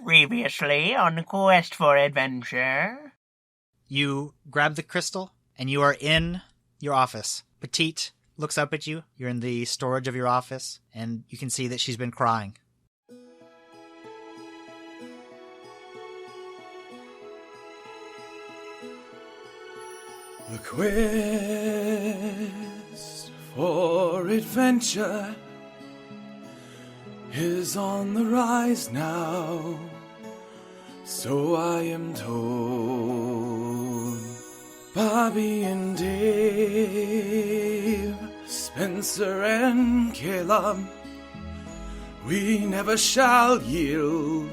Previously on Quest for Adventure. You grab the crystal, and you are in your office. Petite looks up at you. You're in the storage of your office, and you can see that she's been crying. The quest for adventure is on the rise now, so I am told. Bobby and Dave, Spencer and Caleb, we never shall yield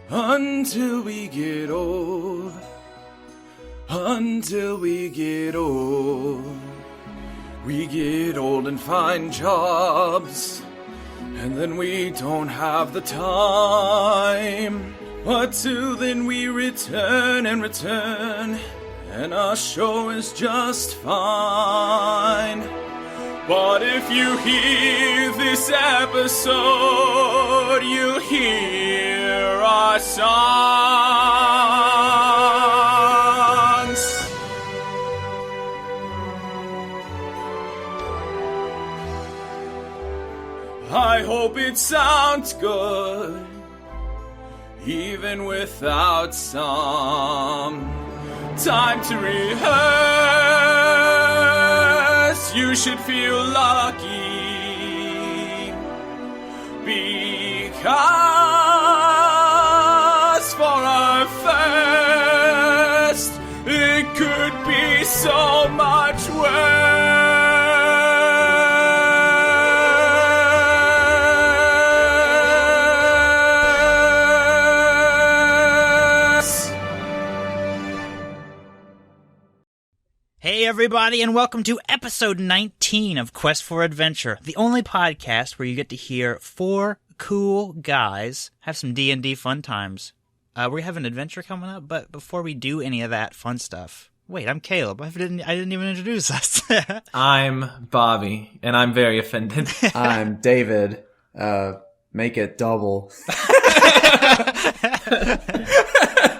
until we get old. Until we get old. We get old and find jobs, and then we don't have the time. But till then we return, and our show is just fine. But if you hear this episode, you'll hear our songs. I hope it sounds good, even without some time to rehearse. You should feel lucky, because for our first, it could be so much worse. Hey everybody, and welcome to episode 19 of Quest for Adventure, the only podcast where you get to hear four cool guys have some D&D fun times. We have an adventure coming up, but before we do any of that fun stuff... Wait, I'm Caleb. I didn't even introduce us. I'm Bobby, and I'm very offended. I'm David. Make it double.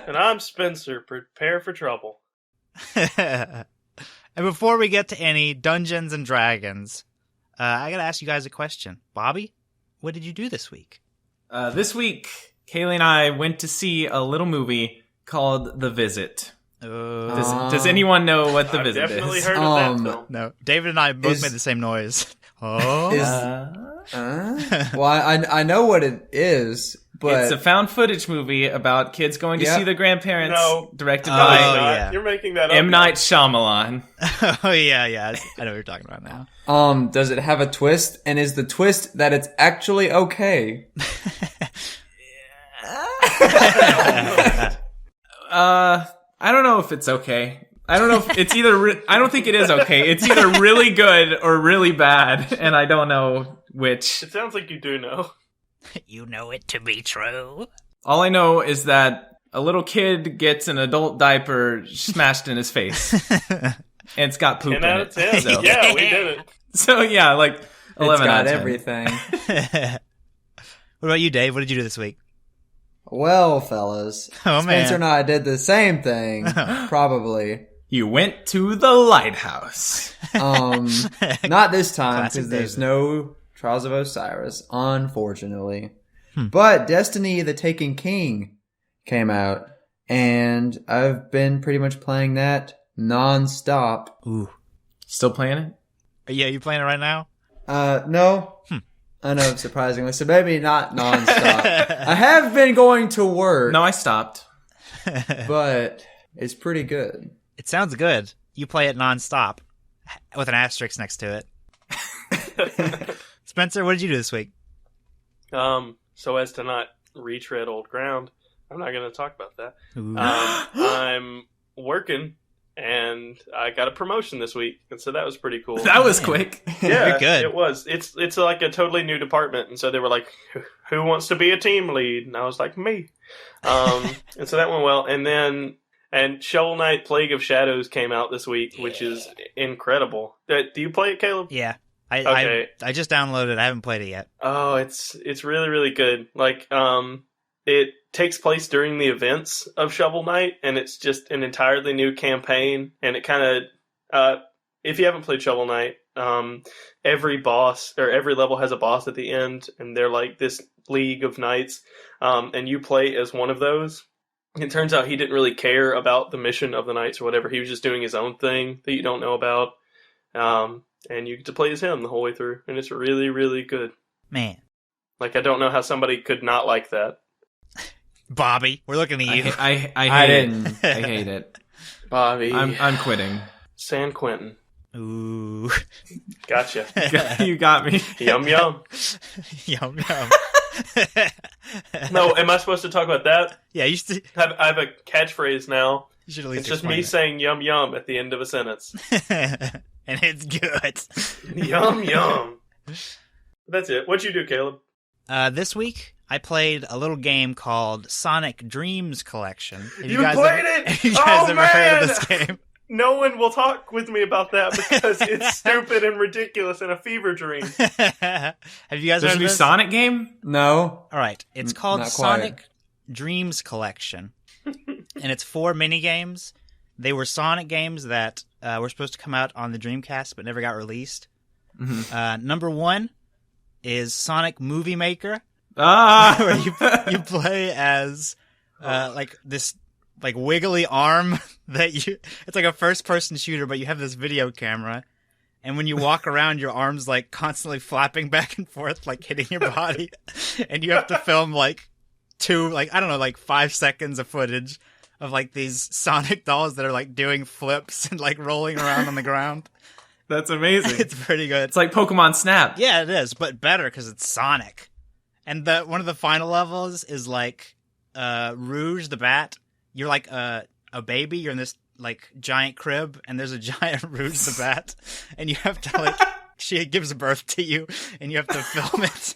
And I'm Spencer. Prepare for trouble. And before we get to any Dungeons and Dragons, I gotta ask you guys a question. Bobby, what did you do this week? This week, Kaylee and I went to see a little movie called The Visit. Does anyone know what The Visit is? I've definitely heard of that film. No, David and I both made the same noise. Oh. Well, I know what it is, but... It's a found footage movie about kids going to see their grandparents, directed No, by yeah. You're making that up. M. Night Shyamalan. Oh, yeah. I know what you're talking about now. Does it have a twist? And is the twist that it's actually okay? I don't know if it's okay. I don't know if it's either... I don't think it is okay. It's either really good or really bad, and I don't know which. It sounds like you do know. You know it to be true. All I know is that a little kid gets an adult diaper smashed in his face. And it's got poop 10 in out it. of 10. So. Yeah, we did it. So, yeah, like 11 It's out got of 10. everything. What about you, Dave? What did you do this week? Well, fellas, Oh, Spencer man. and I did the same thing, probably. You went to the lighthouse. Not this time, Classic because there's David. no Trials of Osiris, unfortunately. But Destiny the Taken King came out, and I've been pretty much playing that non-stop. Ooh. Still playing it? Yeah, you playing it right now? No. I know, surprisingly. So maybe not non-stop. I have been going to work, No, I stopped. but it's pretty good. It sounds good. You play it nonstop, with an asterisk next to it. Spencer, what did you do this week? So as to not retread old ground, I'm not going to talk about that. Ooh. I'm working, and I got a promotion this week, and so that was pretty cool. That was quick. Yeah, Very good. it was. It's like a totally new department, and so they were like, "Who wants to be a team lead?" And I was like, "Me." And so that went well. And Shovel Knight Plague of Shadows came out this week, which is incredible. Do you play it, Caleb? Yeah. Okay. I just downloaded it. I haven't played it yet. Oh, it's really, really good. Like, it takes place during the events of Shovel Knight, and it's just an entirely new campaign. And it kind of, if you haven't played Shovel Knight, every boss or every level has a boss at the end, and they're like this league of knights, and you play as one of those. It turns out he didn't really care about the mission of the knights or whatever. He was just doing his own thing that you don't know about, and you get to play as him the whole way through, and it's really, really good. Man. Like, I don't know how somebody could not like that. Bobby, we're looking at you. I hate it. Bobby. I'm quitting. San Quentin. Ooh. Gotcha. You got me. Yum, yum. Yum, yum. No, am I supposed to talk about that? Yeah, you should. I have a catchphrase now. You should at least It's just explain me it. saying yum, yum at the end of a sentence. And it's good. Yum, yum. That's it. What'd you do, Caleb? This week, I played a little game called Sonic Dreams Collection. Have You guys played ever, it? Have you guys Oh, ever heard of man! this game? No one will talk with me about that because it's stupid and ridiculous and a fever dream. Have you guys There's heard a of new this? Sonic game? No. All right, it's called not quite. Sonic Dreams Collection, and it's 4 mini games. They were Sonic games that were supposed to come out on the Dreamcast but never got released. Mm-hmm. Number 1 is Sonic Movie Maker, Ah! where you play as like this like wiggly arm that it's like a first person shooter, but you have this video camera, and when you walk around, your arm's like constantly flapping back and forth, like hitting your body, and you have to film like 5 seconds of footage of like these Sonic dolls that are like doing flips and like rolling around on the ground. That's amazing. It's pretty good. It's like Pokemon Snap. Yeah, it is, but better because it's Sonic. And one of the final levels is like Rouge the Bat. You're like a baby. You're in this like giant crib, and there's a giant Rouge the Bat, and you have to like she gives birth to you, and you have to film it.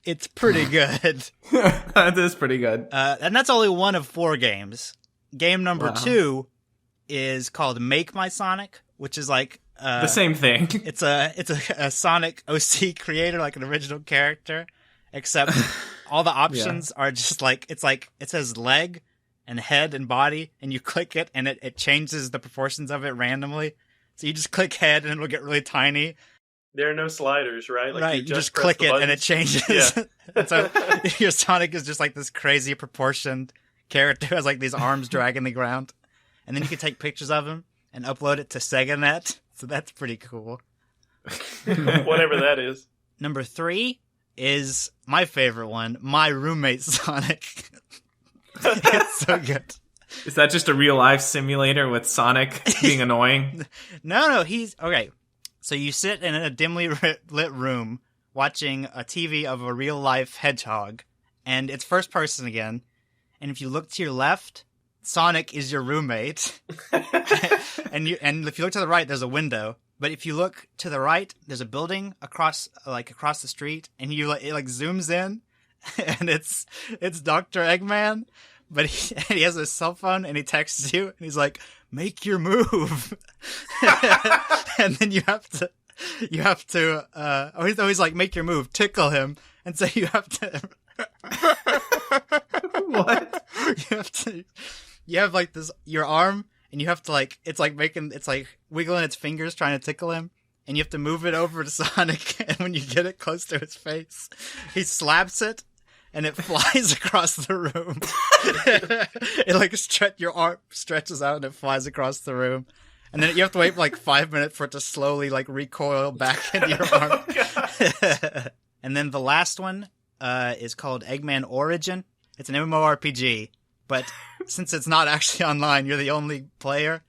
It's pretty good. That is pretty good. And that's only one of 4 games. Game number 2 is called Make My Sonic, which is like The same thing. It's a Sonic OC creator, like an original character, except all the options are just like it says leg and head and body, and you click it and it changes the proportions of it randomly. So you just click head and it'll get really tiny. There are no sliders, right? Like right, you just press click the it and it buttons. changes. Yeah. And so your Sonic is just like this crazy proportioned character who has like these arms dragging the ground. And then you can take pictures of him and upload it to SegaNet. So that's pretty cool. Whatever that is. Number 3 is my favorite one, My Roommate Sonic. It's so good. Is that just a real life simulator with Sonic being annoying? No, he's... Okay, so you sit in a dimly lit room watching a TV of a real life hedgehog, and it's first person again, and if you look to your left, Sonic is your roommate. and if you look to the right, there's a window. But if you look to the right, there's a building across the street, and it zooms in, and it's Dr. Eggman, but he has a cell phone, and he texts you, and he's like, "Make your move," and then you have to. He's like, "Make your move," tickle him, and so you have to. What? You have like this your arm, and you have to like it's like wiggling its fingers trying to tickle him, and you have to move it over to Sonic, and when you get it close to his face, he slaps it and it flies across the room. It like your arm stretches out and it flies across the room. And then you have to wait for like 5 minutes for it to slowly like recoil back into your arm. And then the last one is called Eggman Origin. It's an MMORPG, but since it's not actually online, you're the only player,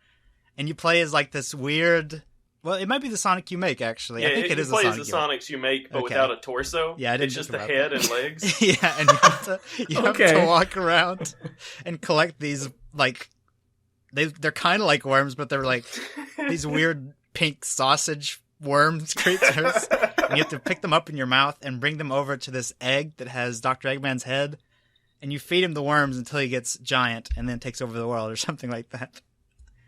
and you play as like this weird. Well, it might be the Sonic you make actually. Yeah, I think it is plays the the Sonic. Sonics you make, but Okay. without a torso. Yeah, I didn't It's just think the about head that. and legs. Yeah, and you have to walk around and collect these like they're kind of like worms, but they're like these weird pink sausage worms creatures. And you have to pick them up in your mouth and bring them over to this egg that has Dr. Eggman's head, and you feed him the worms until he gets giant and then takes over the world or something like that.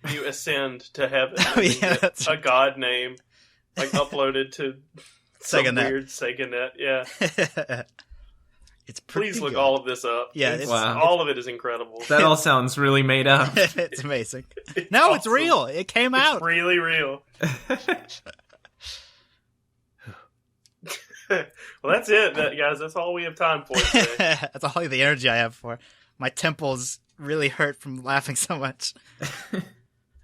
You ascend to heaven. Oh, yeah, that's a god name, like uploaded to some SegaNet. weird SegaNet. Yeah. It's pretty Please look good. all of this up. Yeah, It's- Wow. all of it is incredible. That all sounds really made up. It's amazing. No, it's awesome. real. It came out. It's really real. Well, that's it, guys. That's all we have time for today. That's all the energy I have for. My temples really hurt from laughing so much.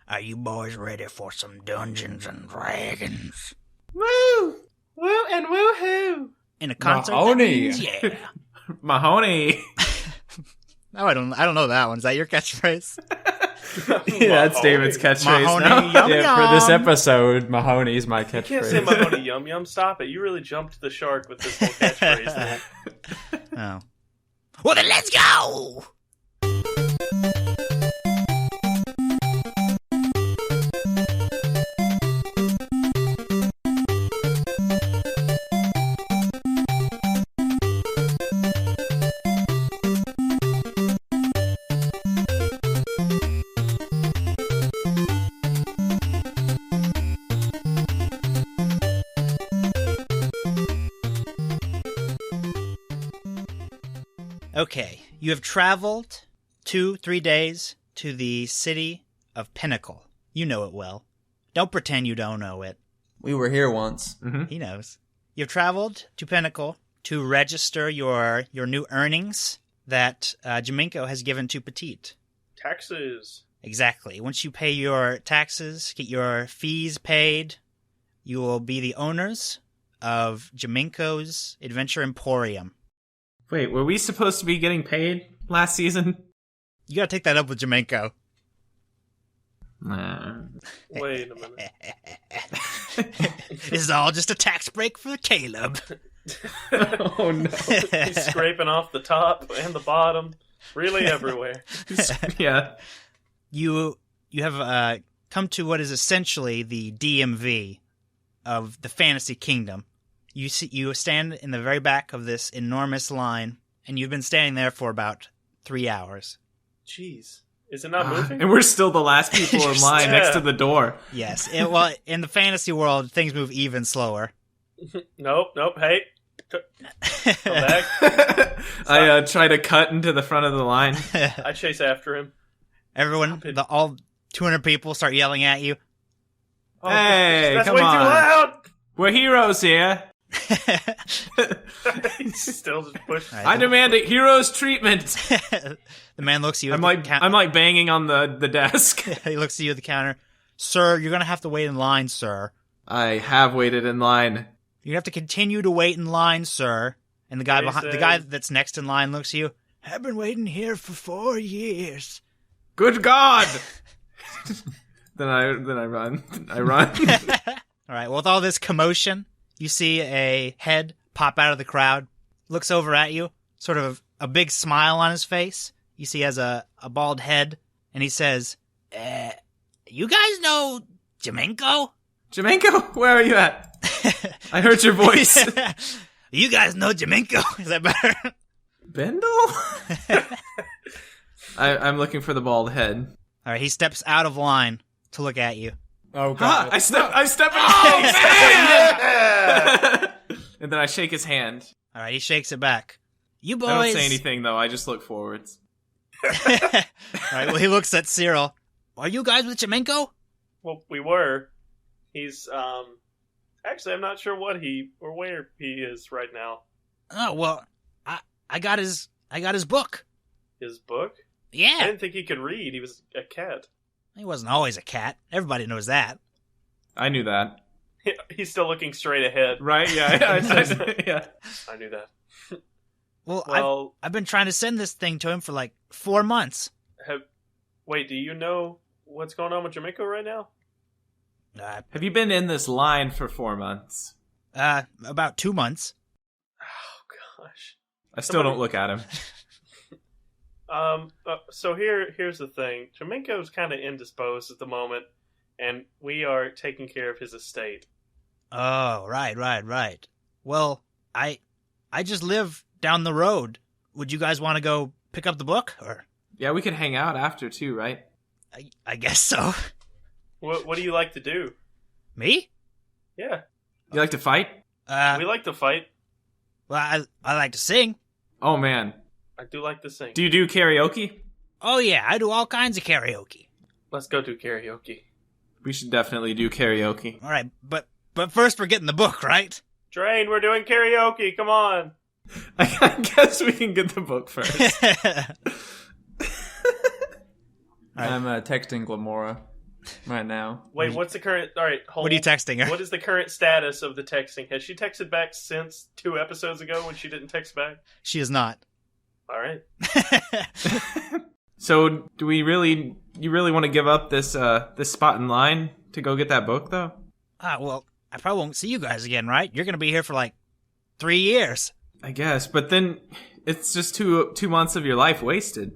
Are you boys ready for some Dungeons and Dragons? Woo! Woo and woohoo! In a concert? that Mahoney. means yeah. Mahoney. No, I don't know that one. Is that your catchphrase? Yeah, that's David's catchphrase Mahoney, now. yum, Yeah, for this yum. episode, Mahoney's my You can't say catchphrase. Mahoney Yum Yum. Stop it. You really jumped the shark with this whole catchphrase thing. Oh. Well, then let's go! Okay, you have traveled 2-3 days to the city of Pinnacle. You know it well. Don't pretend you don't know it. We were here once. He knows. You've traveled to Pinnacle to register your new earnings that Jaminko has given to Petite. Taxes. Exactly. Once you pay your taxes, get your fees paid, you will be the owners of Jaminko's Adventure Emporium. Wait, were we supposed to be getting paid last season? You gotta take that up with Jaminko. Nah. Wait a minute. This is all just a tax break for Caleb. Oh no. He's scraping off the top and the bottom. Really everywhere. Yeah. You have come to what is essentially the DMV of the Fantasy Kingdom. You stand in the very back of this enormous line, and you've been standing there for about 3 hours. Jeez. Is it not moving? And we're still the last people in line next to the door. Yes. Well, in the fantasy world, things move even slower. Nope. Hey. Come back. I try to cut into the front of the line. I chase after him. Everyone, all 200 people start yelling at you. Oh, Hey, that's come way on. too loud. We're heroes here. He's still just pushing. I demand a hero's treatment. The man looks at you. I'm like banging on the desk. He looks at you at the counter. Sir, you're going to have to wait in line, sir. I have waited in line. You have to continue to wait in line, sir. And the guy the guy that's next in line looks at you. I've been waiting here for 4 years. Good God! Then I run. I run. All right. Well, with all this commotion, you see a head pop out of the crowd, looks over at you, sort of a big smile on his face. You see he has a bald head, and he says, you guys know Jaminko? Jaminko, where are you at? I heard your voice. You guys know Jaminko? Is that better? Bendel? I'm looking for the bald head. All right. He steps out of line to look at you. Oh, Ha! God. I step in his face! And then I shake his hand. All right. He shakes it back. You boys. I don't say anything, though. I just look forwards. All right. Well, he looks at Cyril. Are you guys with Jaminko? Well, we were. He's actually I'm not sure what where he is right now. Oh well, I got his book. His book? I Yeah, didn't think he could read. He was a cat. he wasn't always a cat. Everybody knows that. I knew that. He's still looking straight ahead. Right? Yeah. Yeah. I knew that. Well, I've been trying to send this thing to him for like 4 months. Wait, do you know what's going on with Jaminko right now? Have you been in this line for 4 months? About 2 months. Oh gosh. I still don't look at him. So here's the thing. Jaminko's kind of indisposed at the moment, and we are taking care of his estate. Oh, right. Well, I just live down the road. Would you guys want to go pick up the book, or? Yeah, we can hang out after, too, right? I guess so. What do you like to do? Me? Yeah, You like to fight? we like to fight. Well, I like to sing. Oh, man. I do like to sing. Do you do karaoke? Oh yeah, I do all kinds of karaoke. Let's go do karaoke. We should definitely do karaoke. All right, but first we're getting the book, right? Drain, we're doing karaoke. Come on. I guess we can get the book first. I'm texting Glamora right now. Wait, what's the current... All right, hold What are you texting her? What is the current status of the texting? Has she texted back since 2 episodes ago when she didn't text back? She is not. All right. So, you really want to give up this spot in line to go get that book, though? Well, I probably won't see you guys again, right? You're going to be here for like 3 years. I guess, but then it's just 2 months of your life wasted.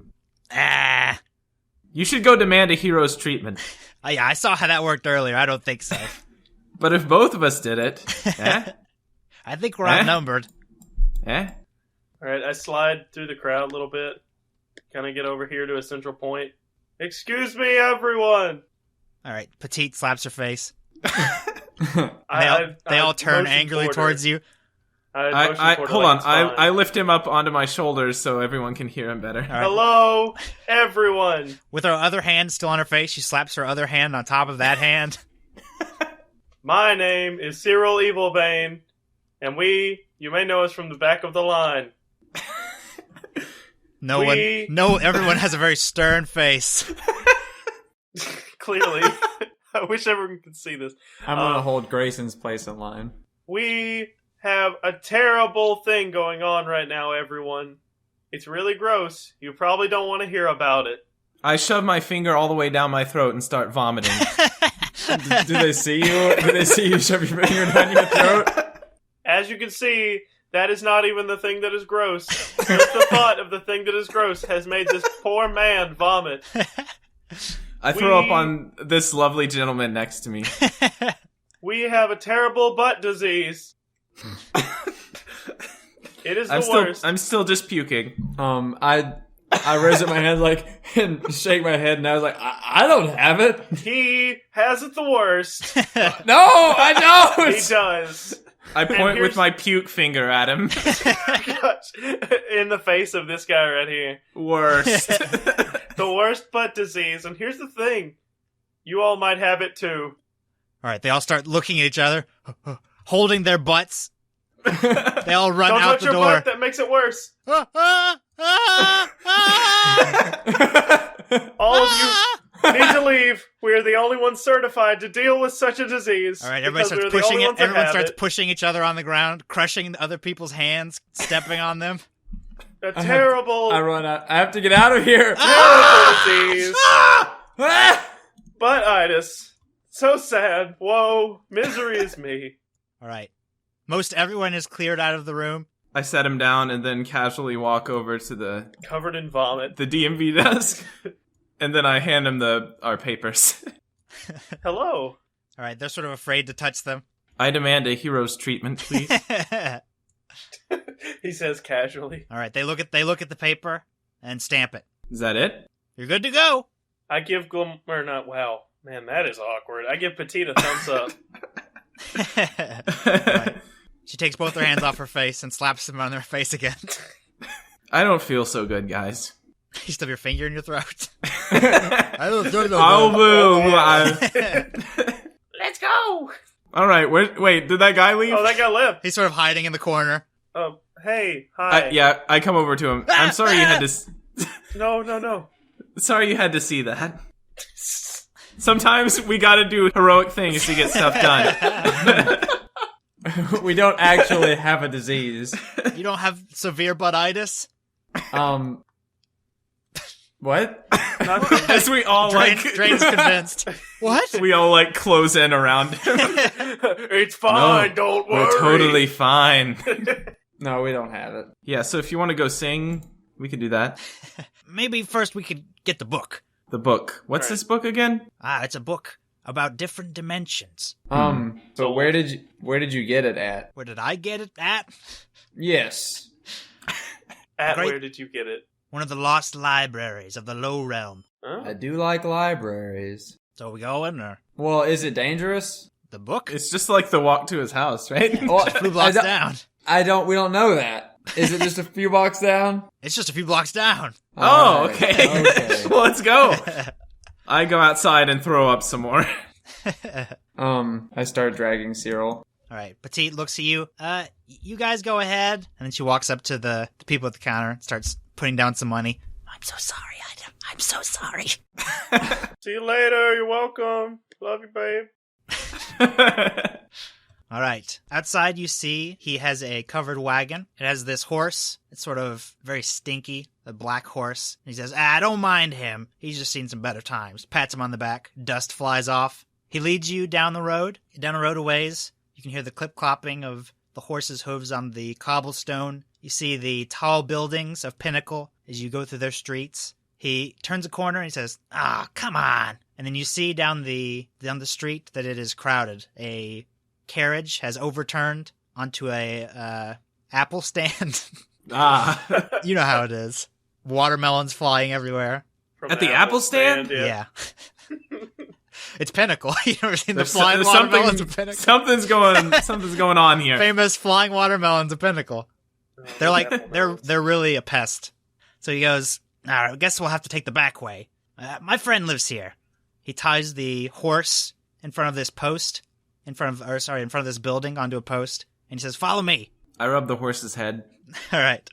You should go demand a hero's treatment. Yeah, I saw how that worked earlier. I don't think so. But if both of us did it, I think we're outnumbered. All right, I slide through the crowd a little bit. Kind of get over here to a central point. Excuse me, everyone! All right, Petite slaps her face. I They all turn motioned angrily toward her. towards you. Hold on. I lift him up onto my shoulders so everyone can hear him better. All right. Hello, everyone! With her other hand still on her face, she slaps her other hand on top of that hand. My name is Cyril Evilbane, and you may know us from the back of the line. Everyone has a very stern face. Clearly. I wish everyone could see this. I'm gonna hold Grayson's place in line. We have a terrible thing going on right now, everyone. It's really gross. You probably don't want to hear about it. I shove my finger all the way down my throat and start vomiting. Do they see you? Do they see you shove your finger down your throat? As you can see, that is not even the thing that is gross. Just the thought of the thing that is gross has made this poor man vomit. I throw up on this lovely gentleman next to me. We have a terrible butt disease. It is the worst. I'm still just puking. I raise up my hand and shake my head, and I was like, I don't have it. He has it the worst. No, I don't. He does. I point with my puke finger at him. Gosh, in the face of this guy right here. Worst. The worst butt disease. And here's the thing. You all might have it too. All right, they all start looking at each other, holding their butts. They all run Don't out touch the your door. butt, that makes it worse. All of you need to leave. We are the only ones certified to deal with such a disease. All right, everybody starts pushing it. Everyone starts pushing each other on the ground, crushing other people's hands, stepping on them. A terrible, I run out. I have to get out of here. terrible disease. Butt-itis. So sad. Whoa. Misery is me. All right. Most everyone is cleared out of the room. I set him down and then casually walk over to the Covered in vomit. DMV desk. And then I hand him our papers. Hello. All right, they're sort of afraid to touch them. I demand a hero's treatment, please. He says casually. All right, they look at the paper and stamp it. Is that it? You're good to go. I give wow. Man, that is awkward. I give Petite a thumbs up. Right. She takes both her hands off her face and slaps them on their face again. I don't feel so good, guys. You still have your finger in your throat. I'll Let's go. All right, wait, did that guy leave? Oh, that guy left. He's sort of hiding in the corner. Hey, hi. I come over to him. I'm sorry you had to... No. Sorry you had to see that. Sometimes we gotta do heroic things to get stuff done. We don't actually have a disease. You don't have severe butt-itis? What? As we all Drain's convinced. What? We all close in around him. It's fine, don't worry. We're totally fine. No, we don't have it. Yeah, so if you want to go sing, we could do that. Maybe first we could get the book. The book. What's this book again? It's a book about different dimensions. So where did you get it at? Where did I get it at? Yes. Where did you get it? One of the lost libraries of the Low Realm. Huh? I do like libraries. So we go in, or Well, is it dangerous? the book? It's just like the walk to his house, right? Well, Blue blocks down. we don't know that. Is it just a few blocks down? It's just a few blocks down. Oh, Alright, okay. okay. Well, let's go. I go outside and throw up some more. I start dragging Cyril. All right, Petite looks at you. You guys go ahead. And then she walks up to the people at the counter and starts putting down some money. I'm so sorry. I'm so sorry. See you later. You're welcome. Love you, babe. All right. Outside, you see he has a covered wagon. It has this horse. It's sort of very stinky, a black horse. And he says, don't mind him. He's just seen some better times. Pats him on the back. Dust flies off. He leads you down the road a ways. You can hear the clip-clopping of the horse's hooves on the cobblestone. You see the tall buildings of Pinnacle as you go through their streets. He turns a corner and he says, come on. And then you see down the street that it is crowded. A carriage has overturned onto a apple stand. You know how it is. Watermelons flying everywhere. From At the Apple stand? Yeah. It's Pinnacle. You ever seen the flying watermelons of Pinnacle? Something's going on here. Famous flying watermelons of Pinnacle. They're like they're really a pest. So he goes, all right, I guess we'll have to take the back way. My friend lives here. He ties the horse in front of this post, in front of this building onto a post, and he says, follow me. I rub the horse's head. All right.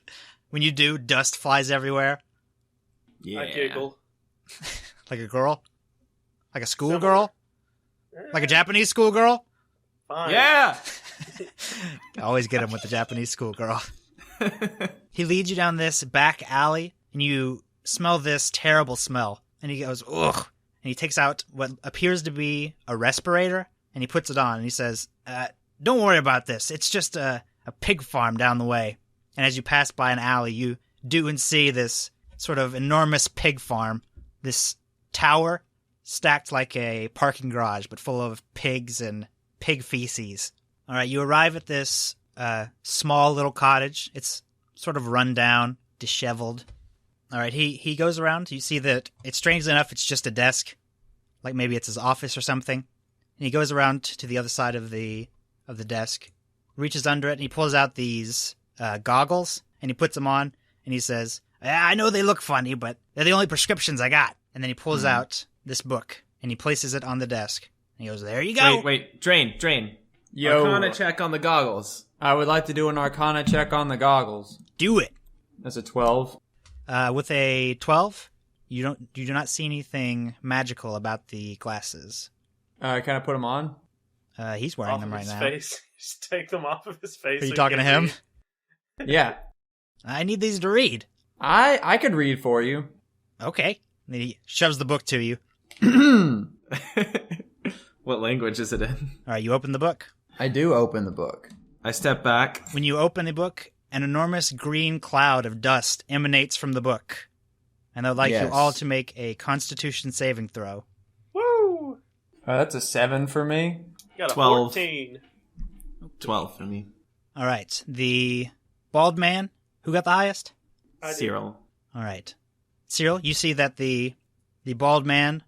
When you do, dust flies everywhere. Yeah. I giggle. Like a girl? Like a schoolgirl? Like a Japanese schoolgirl? Fine. Yeah. I always get him with the Japanese schoolgirl. He leads you down this back alley, and you smell this terrible smell. And he goes, ugh. And he takes out what appears to be a respirator, and he puts it on, and he says, don't worry about this. It's just a pig farm down the way. And as you pass by an alley, you do and see this sort of enormous pig farm, this tower stacked like a parking garage, but full of pigs and pig feces. All right, you arrive at this small little cottage. It's sort of run down, disheveled. All right, he goes around. You see that it's strangely enough, it's just a desk, like maybe it's his office or something. And he goes around to the other side of the desk, reaches under it, and he pulls out these goggles, and he puts them on, and he says, I know they look funny, but they're the only prescriptions I got. And then he pulls out this book, and he places it on the desk. And he goes, there you go. Wait, Drain. Yo. Arcana check on the goggles. I would like to do an Arcana check on the goggles. Do it. That's a 12. With a 12, you do not see anything magical about the glasses. Can I put them on? He's wearing Off them of right his now. face. Just take them off of his face. Are you so talking to can him? read. Yeah. I need these to read. I could read for you. Okay. And then he shoves the book to you. What language is it in? All right, you open the book. I do open the book. I step back. When you open the book, an enormous green cloud of dust emanates from the book. And I'd like you Yes. all to make a Constitution saving throw. Woo! That's a 7 for me. Got a 12. 14. 12 for me. All right. The bald man, who got the highest? I did. Cyril. All right. Cyril, you see that the bald man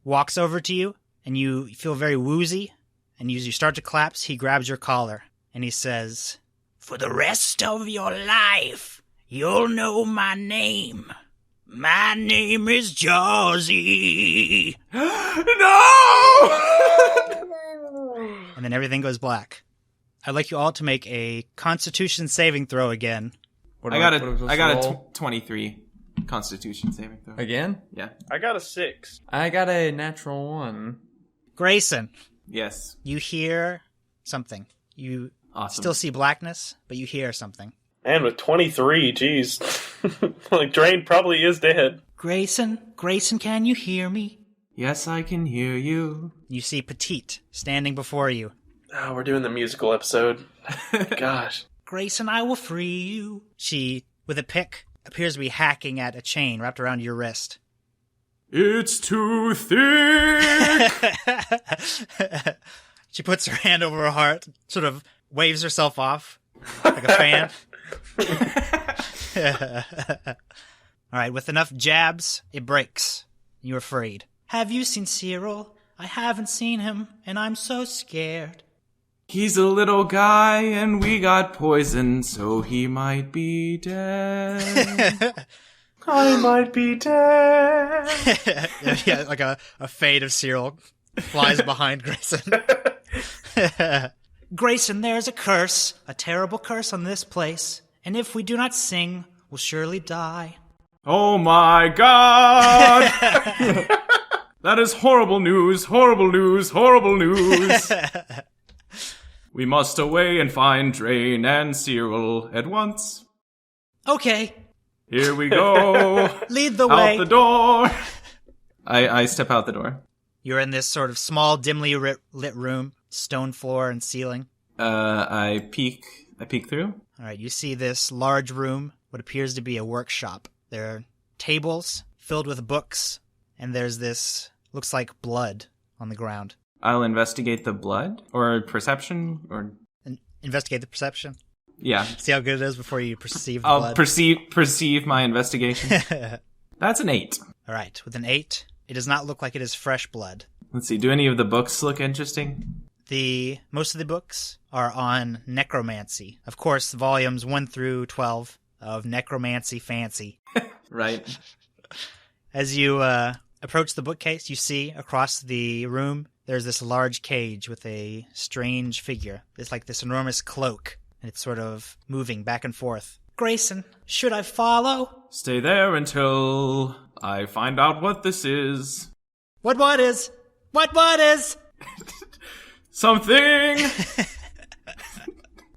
walks over to you, and you feel very woozy, and as you start to collapse, he grabs your collar, and he says, for the rest of your life, you'll know my name. My name is Jawsy. No! And then everything goes black. I'd like you all to make a Constitution saving throw again. I got a 23 Constitution saving throw. Again? Yeah. I got a 6. I got a natural 1. Grayson, Yes. you hear something. You Awesome. still see blackness, but you hear something. And with 23, geez. Like, Drain probably is dead. Grayson, can you hear me? Yes, I can hear you. You see Petite standing before you. Oh, we're doing the musical episode. Gosh. Grayson, I will free you. She, with a pick, appears to be hacking at a chain wrapped around your wrist. It's too thick. She puts her hand over her heart, sort of waves herself off like a fan. All right, with enough jabs, it breaks. You're freed. Have you seen Cyril? I haven't seen him, and I'm so scared. He's a little guy and we got poisoned, so he might be dead. I might be dead. Yeah, like a fade of Cyril flies behind Grayson. Grayson, there's a curse, a terrible curse on this place, and if we do not sing, we'll surely die. Oh my god! That is horrible news, horrible news, horrible news. We must away and find Drain and Cyril at once. Okay, Here we go. lead the Out way. the door. I step out the door. You're in this sort of small, dimly lit room, stone floor and ceiling. I peek through. All right, you see this large room, what appears to be a workshop. There are tables filled with books, and there's this, looks like blood on the ground. I'll investigate the blood, or perception, or Investigate the perception. yeah. See how good it is before you perceive the I'll blood. perceive my investigation. That's an 8. All right, with an 8, it does not look like it is fresh blood. Let's see. Do any of the books look interesting? Most of the books are on necromancy. Of course, volumes 1 through 12 of Necromancy Fancy. Right. As you approach the bookcase, you see across the room there's this large cage with a strange figure. It's like this enormous cloak, and it's sort of moving back and forth. Grayson, should I follow? Stay there until I find out what this is. What is? What is? Something!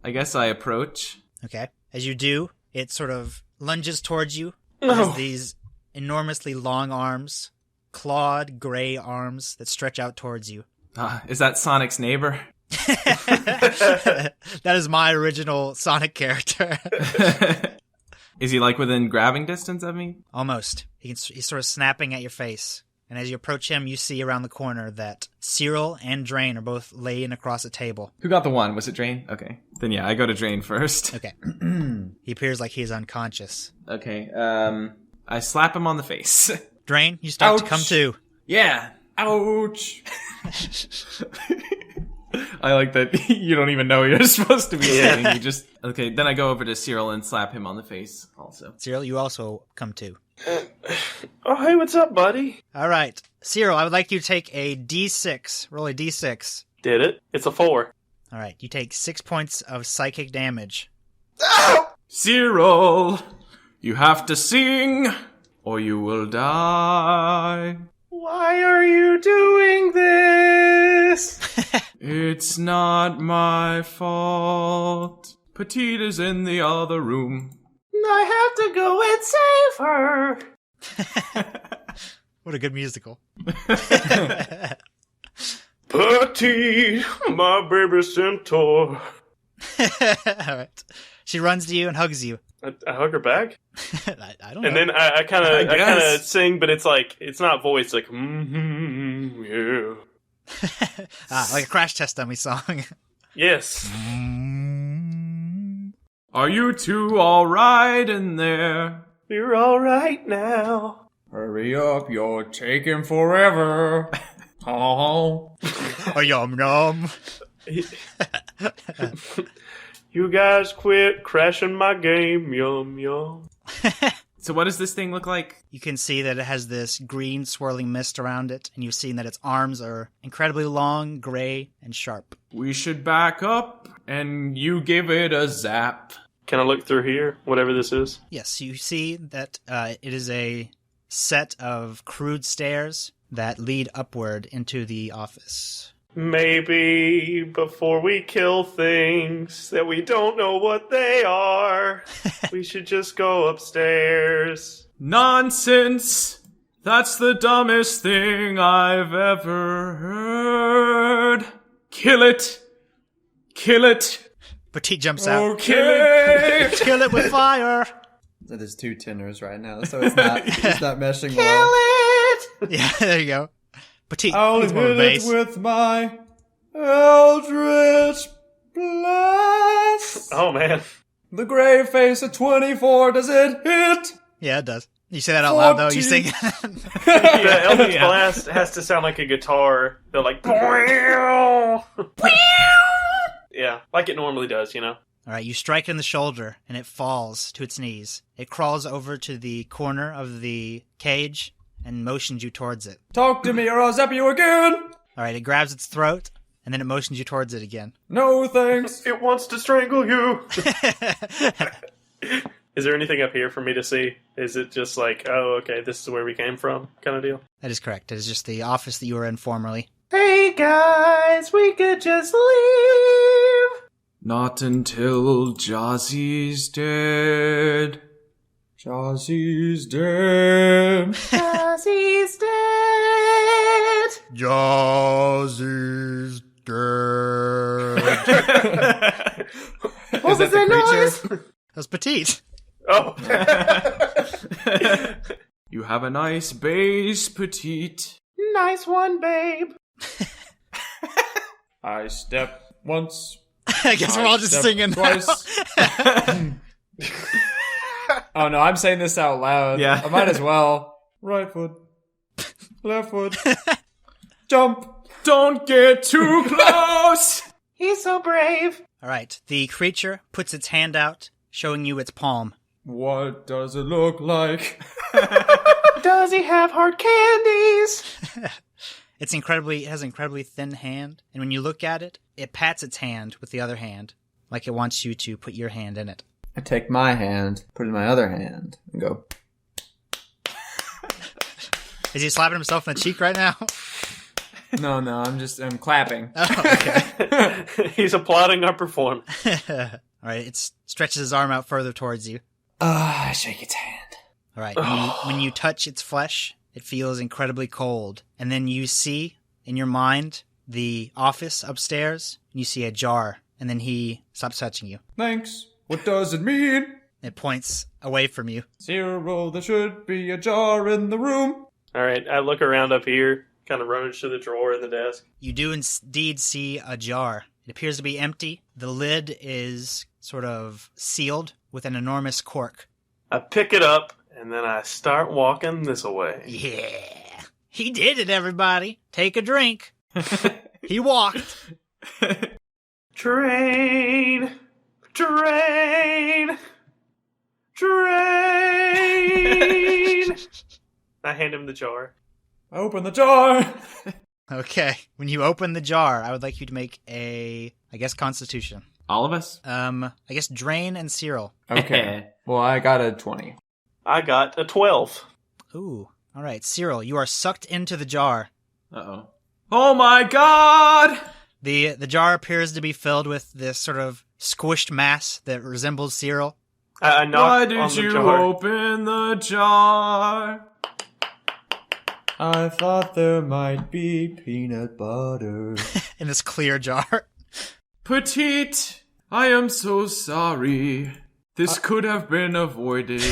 I guess I approach. Okay. As you do, it sort of lunges towards you. It has these enormously long arms, clawed gray arms that stretch out towards you. Is that Sonic's neighbor? That is my original Sonic character. Is he like within grabbing distance of me? Almost. He's sort of snapping at your face. And as you approach him, you see around the corner that Cyril and Drain are both laying across a table. Who got the one? Was it Drain? Okay. Then yeah, I go to Drain first. Okay. He appears like he's unconscious. Okay. I slap him on the face. Drain, you start to Ouch. come to. Yeah. Ouch. I like that you don't even know you're supposed to be saying. You just okay. Then I go over to Cyril and slap him on the face. Also, Cyril, you also come to. Oh, hey, what's up, buddy? All right. Cyril, I would like you to take a D6. Roll a D6. Did it? It's a 4. All right. You take 6 points of psychic damage. Cyril, you have to sing, or you will die. Why are you doing this? It's not my fault. Petite is in the other room. I have to go and save her. What a good musical. Petite, my baby centaur. All right. She runs to you and hugs you. I hug her back, I don't know. and then I kind I of guess. sing, but it's like it's not voice, like yeah. Like a Crash Test Dummy song. Yes. Are you two all right in there? You're all right now. Hurry up, you're taking forever. Oh. Oh, yum yum. You guys quit crashing my game, yum yum. So what does this thing look like? You can see that it has this green swirling mist around it, and you've seen that its arms are incredibly long, gray, and sharp. We should back up, and you give it a zap. Can I look through here, whatever this is? Yes, you see that it is a set of crude stairs that lead upward into the office. Maybe before we kill things that we don't know what they are, we should just go upstairs. Nonsense! That's the dumbest thing I've ever heard. Kill it! Kill it! Petite jumps out. Okay! Kill it with fire! There's 2 tenors right now, so it's not meshing well. Yeah, there you go. Petite I'll needs hit more it bass. with my eldritch blast. Oh man. The gray face of 24, does it hit? Yeah, it does. You say that out loud, though. You 14. sing. The Eldritch Blast has to sound like a guitar. They're like, Yeah, like it normally does, you know? All right, you strike it in the shoulder, and it falls to its knees. It crawls over to the corner of the cage and motions you towards it. Talk to me or I'll zap you again! All right, it grabs its throat, and then it motions you towards it again. No thanks! It wants to strangle you! Is there anything up here for me to see? Is it just like, oh, okay, this is where we came from kind of deal? That is correct. It is just the office that you were in formerly. Hey guys, we could just leave! Not until Jazzy's dead. Jazzy's dead. Jazzy's dead! Jazzy's dead. What was that noise? That was Petite. Oh. You have a nice bass, Petite. Nice one, babe. I step once. I guess we're all just step singing. twice. Oh no, I'm saying this out loud. Yeah. I might as well. Right foot. Left foot. Jump. Don't get too close! He's so brave. All right, the creature puts its hand out, showing you its palm. What does it look like? Does he have hard candies? It has an incredibly thin hand, and when you look at it, it pats its hand with the other hand, like it wants you to put your hand in it. I take my hand, put it in my other hand, and go. Is he slapping himself in the cheek right now? No, I'm clapping. Oh, okay. He's applauding our performance. All right, it stretches his arm out further towards you. I shake its hand. All right, when you touch its flesh, it feels incredibly cold. And then you see, in your mind, the office upstairs. You see a jar, and then he stops touching you. Thanks. What does it mean? It points away from you. 0, there should be a jar in the room. All right, I look around up here, kind of rummage to the drawer in the desk. You do indeed see a jar. It appears to be empty. The lid is sort of sealed with an enormous cork. I pick it up, and then I start walking this way. Yeah. He did it, everybody. Take a drink. He walked. Train! Train! Train! I hand him the jar. Open the jar. Okay. When you open the jar, I would like you to make a, Constitution. All of us? Drain and Cyril. Okay. Well, I got a 20. I got a 12. Ooh. All right, Cyril, you are sucked into the jar. Uh-oh. Oh my god! The jar appears to be filled with this sort of squished mass that resembles Cyril. I Why knocked on did the you jar. open the jar? I thought there might be peanut butter. In this clear jar. Petite, I am so sorry. This could have been avoided.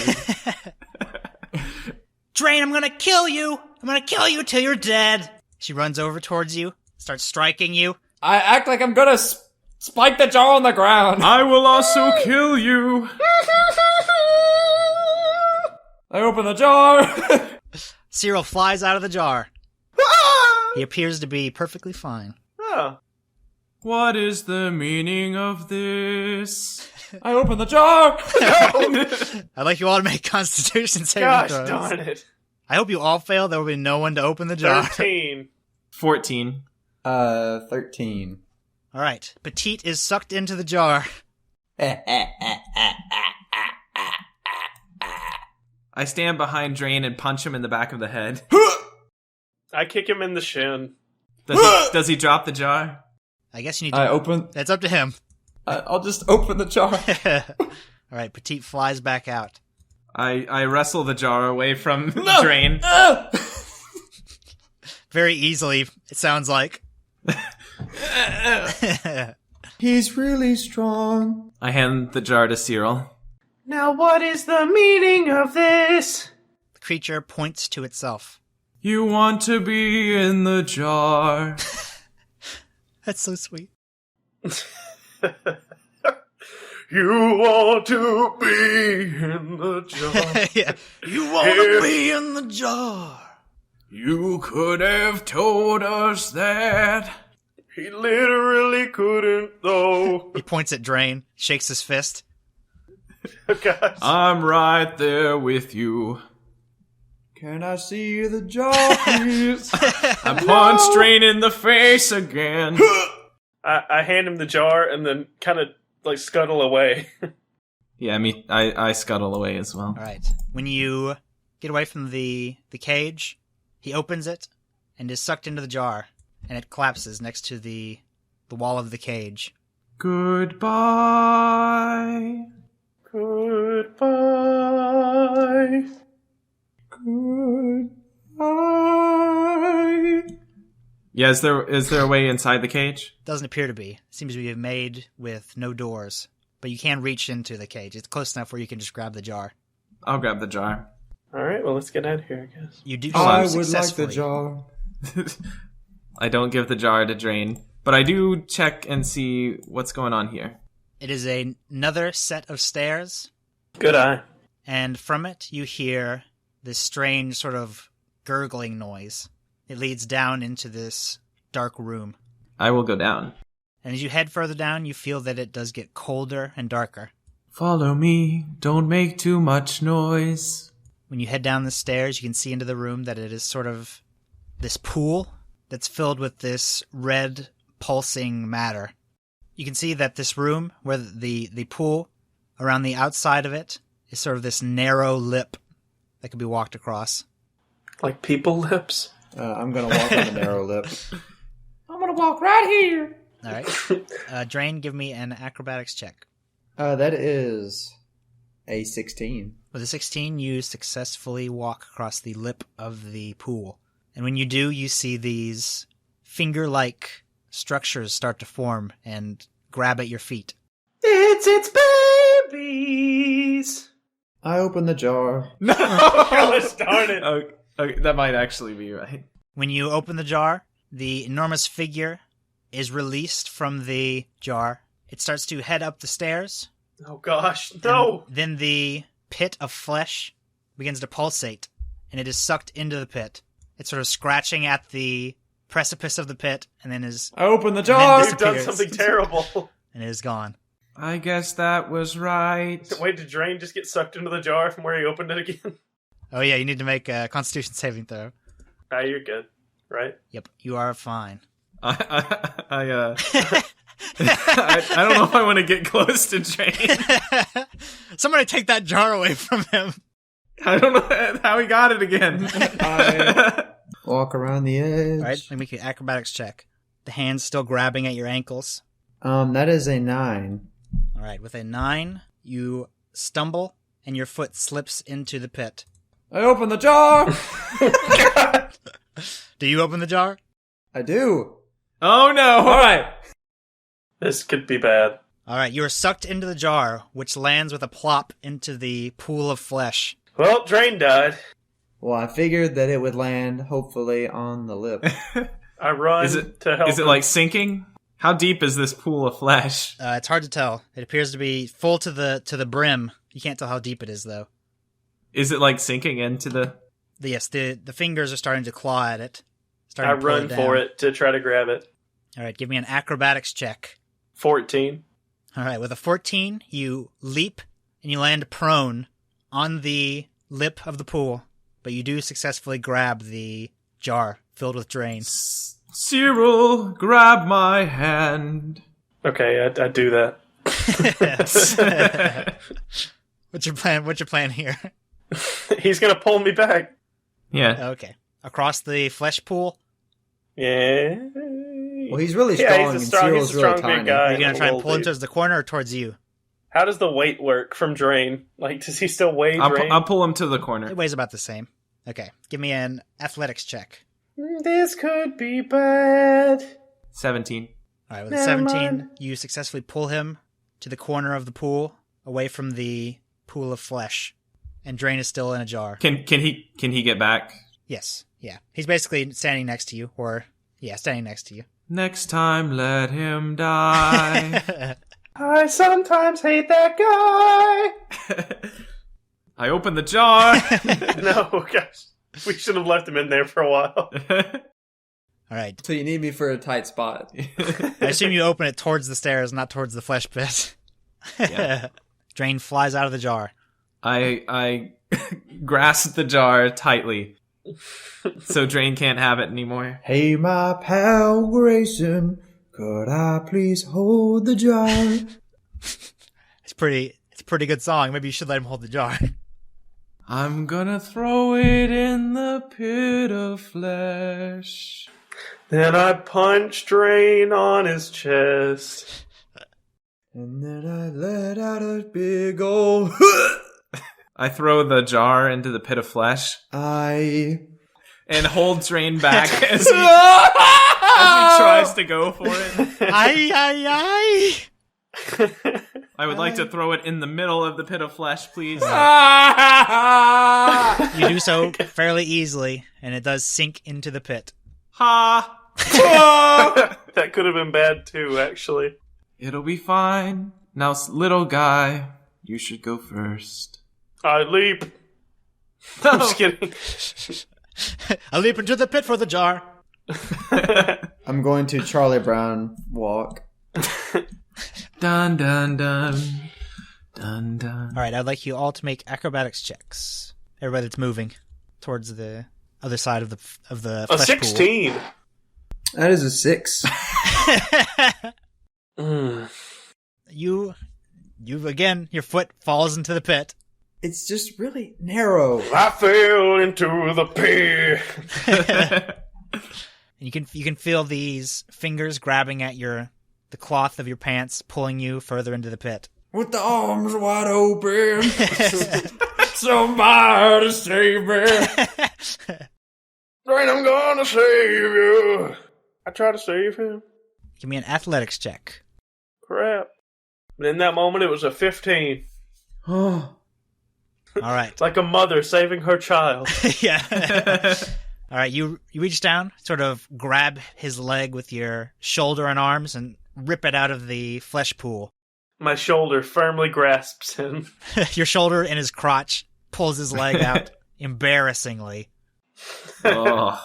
Drain, I'm gonna kill you! I'm gonna kill you till you're dead! She runs over towards you, starts striking you. I act like I'm gonna spike the jar on the ground. I will also kill you. I open the jar. Cyril flies out of the jar. He appears to be perfectly fine. Oh. What is the meaning of this? I open the jar. I'd like you all to make Constitution saving Gosh throws. darn it. I hope you all fail. There will be no one to open the jar. 13. 14. 13. All right. Petite is sucked into the jar. I stand behind Drain and punch him in the back of the head. I kick him in the shin. Does he drop the jar? I guess you need to... I open. That's up to him. I'll just open the jar. All right. Petite flies back out. I wrestle the jar away from Drain. Very easily, it sounds like. He's really strong. I hand the jar to Cyril. Now what is the meaning of this? The creature points to itself. You want to be in the jar. That's so sweet. You want to be in the jar. Yeah. You want to be in the jar. You could have told us that. He literally couldn't, though. He points at Drain, shakes his fist. Oh, gosh. I'm right there with you. Can I see the jar, please? I punch Drain in the face again. I hand him the jar and then kind of like scuttle away. Yeah, I scuttle away as well. All right. When you get away from the cage, he opens it and is sucked into the jar, and it collapses next to the wall of the cage. Goodbye. Goodbye. Goodbye. Yeah, is there a way inside the cage? Doesn't appear to be. It seems to be made with no doors, but you can reach into the cage. It's close enough where you can just grab the jar. I'll grab the jar. All right, well, let's get out of here, I guess. You do I so would like successfully. the jar. I don't give the jar to Drain, but I do check and see what's going on here. It is another set of stairs, Good eye. and from it you hear this strange sort of gurgling noise. It leads down into this dark room. I will go down. And as you head further down, you feel that it does get colder and darker. Follow me, don't make too much noise. When you head down the stairs, you can see into the room that it is sort of this pool that's filled with this red pulsing matter. You can see that this room, where the pool, around the outside of it, is sort of this narrow lip that can be walked across. Like people lips. I'm gonna walk on the narrow lip. I'm gonna walk right here. All right. Drain, give me an acrobatics check. That is a 16. With a 16, you successfully walk across the lip of the pool. And when you do, you see these finger-like structures start to form and grab at your feet. It's babies. I open the jar. No! Gosh darn it. Okay, that might actually be right. When you open the jar, the enormous figure is released from the jar. It starts to head up the stairs. Oh gosh, no. Then the pit of flesh begins to pulsate, and it is sucked into the pit. It's sort of scratching at the precipice of the pit, and then is I open the And jar. then You've done disappears. something terrible. and it is gone. I guess that was right. Wait, did Drain just get sucked into the jar from where he opened it again? Oh yeah, you need to make a Constitution saving throw. Ah, you're good, right? Yep, you are fine. I don't know if I want to get close to Drain. Somebody take that jar away from him. I don't know how he got it again. I walk around the edge. All right, let me make an acrobatics check. The hand's still grabbing at your ankles. That is a 9. All right, with a 9, you stumble and your foot slips into the pit. I open the jar. Do you open the jar? I do. Oh no! All right. This could be bad. All right, you are sucked into the jar, which lands with a plop into the pool of flesh. Well, Drain died. Well, I figured that it would land, hopefully, on the lip. I run to help Is it him. like sinking? How deep is this pool of flesh? It's hard to tell. It appears to be full to the brim. You can't tell how deep it is, though. Is it like sinking into the... Yes, the fingers are starting to claw at it. I Starting to pull run down. for it to try to grab it. All right, give me an acrobatics check. 14. All right, with a 14, you leap and you land prone on the lip of the pool, but you do successfully grab the jar filled with drain. Cyril, grab my hand. Okay, I do that. What's your plan? What's your plan here? He's gonna pull me back. Yeah. Okay, across the flesh pool. Yeah. Well, he's really strong, Yeah, and he's Cyril's a strong really tiny. big guy. Are you gonna try and pull him Dude. towards the corner or towards you? How does the weight work from Drain? Like, does he still weigh Drain? I'll pull him to the corner. It weighs about the same. Okay, give me an athletics check. This could be bad. 17. All right, with a Never 17, mind. you successfully pull him to the corner of the pool, away from the pool of flesh, and drain is still in a jar. Can he get back? Yes, yeah. He's basically standing next to you, standing next to you. Next time, let him die. I sometimes hate that guy. I open the jar. No, gosh. We should have left him in there for a while. All right. So you need me for a tight spot. I assume you open it towards the stairs, not towards the flesh pit. Yeah. Drain flies out of the jar. I grasp the jar tightly, so Drain can't have it anymore. Hey, my pal Grayson, could I please hold the jar? It's a pretty good song. Maybe you should let him hold the jar. I'm gonna throw it in the pit of flesh. Then I punched Drain on his chest. And then I let out a big old... I throw the jar into the pit of flesh I... and hold Drain back as he tries to go for it. Aye. I would like to throw it in the middle of the pit of flesh, please. You do so fairly easily, and it does sink into the pit. Ha! That could have been bad too, actually. It'll be fine. Now, little guy, you should go first. I leap. I'm just kidding. I leap into the pit for the jar. I'm going to Charlie Brown walk. Dun, dun, dun. Dun, dun. All right, I'd like you all to make acrobatics checks. Everybody that's moving towards the other side of the A flesh 16. That is a 6. Mm. You again, your foot falls into the pit. It's just really narrow. I fell into the pit. You can feel these fingers grabbing at the cloth of your pants, pulling you further into the pit. With the arms wide open. Somebody save me. Drain, I'm gonna save you. I try to save him. Give me an athletics check. Crap. But in that moment, it was a 15. Oh. All right. Like a mother saving her child. Yeah. All right, you reach down, sort of grab his leg with your shoulder and arms, and rip it out of the flesh pool. My shoulder firmly grasps him. Your shoulder and his crotch pulls his leg out, embarrassingly. Oh.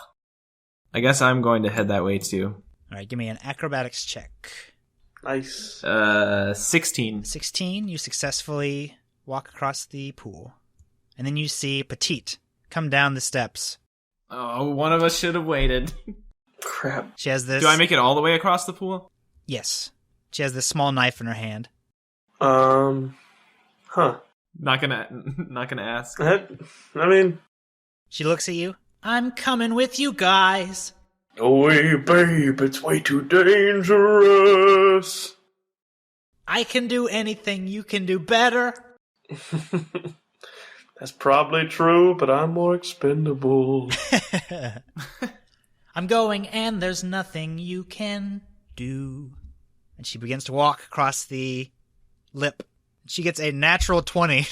I guess I'm going to head that way too. All right, give me an acrobatics check. Nice. 16. 16, you successfully walk across the pool. And then you see Petite come down the steps. Oh, one of us should have waited. Crap. She has this... Do I make it all the way across the pool? Yes. She has this small knife in her hand. Huh. Not gonna ask. I mean... She looks at you. I'm coming with you guys. Oh, hey, babe, it's way too dangerous. I can do anything you can do better. That's probably true, but I'm more expendable. I'm going, and there's nothing you can do. And she begins to walk across the lip. She gets a natural 20.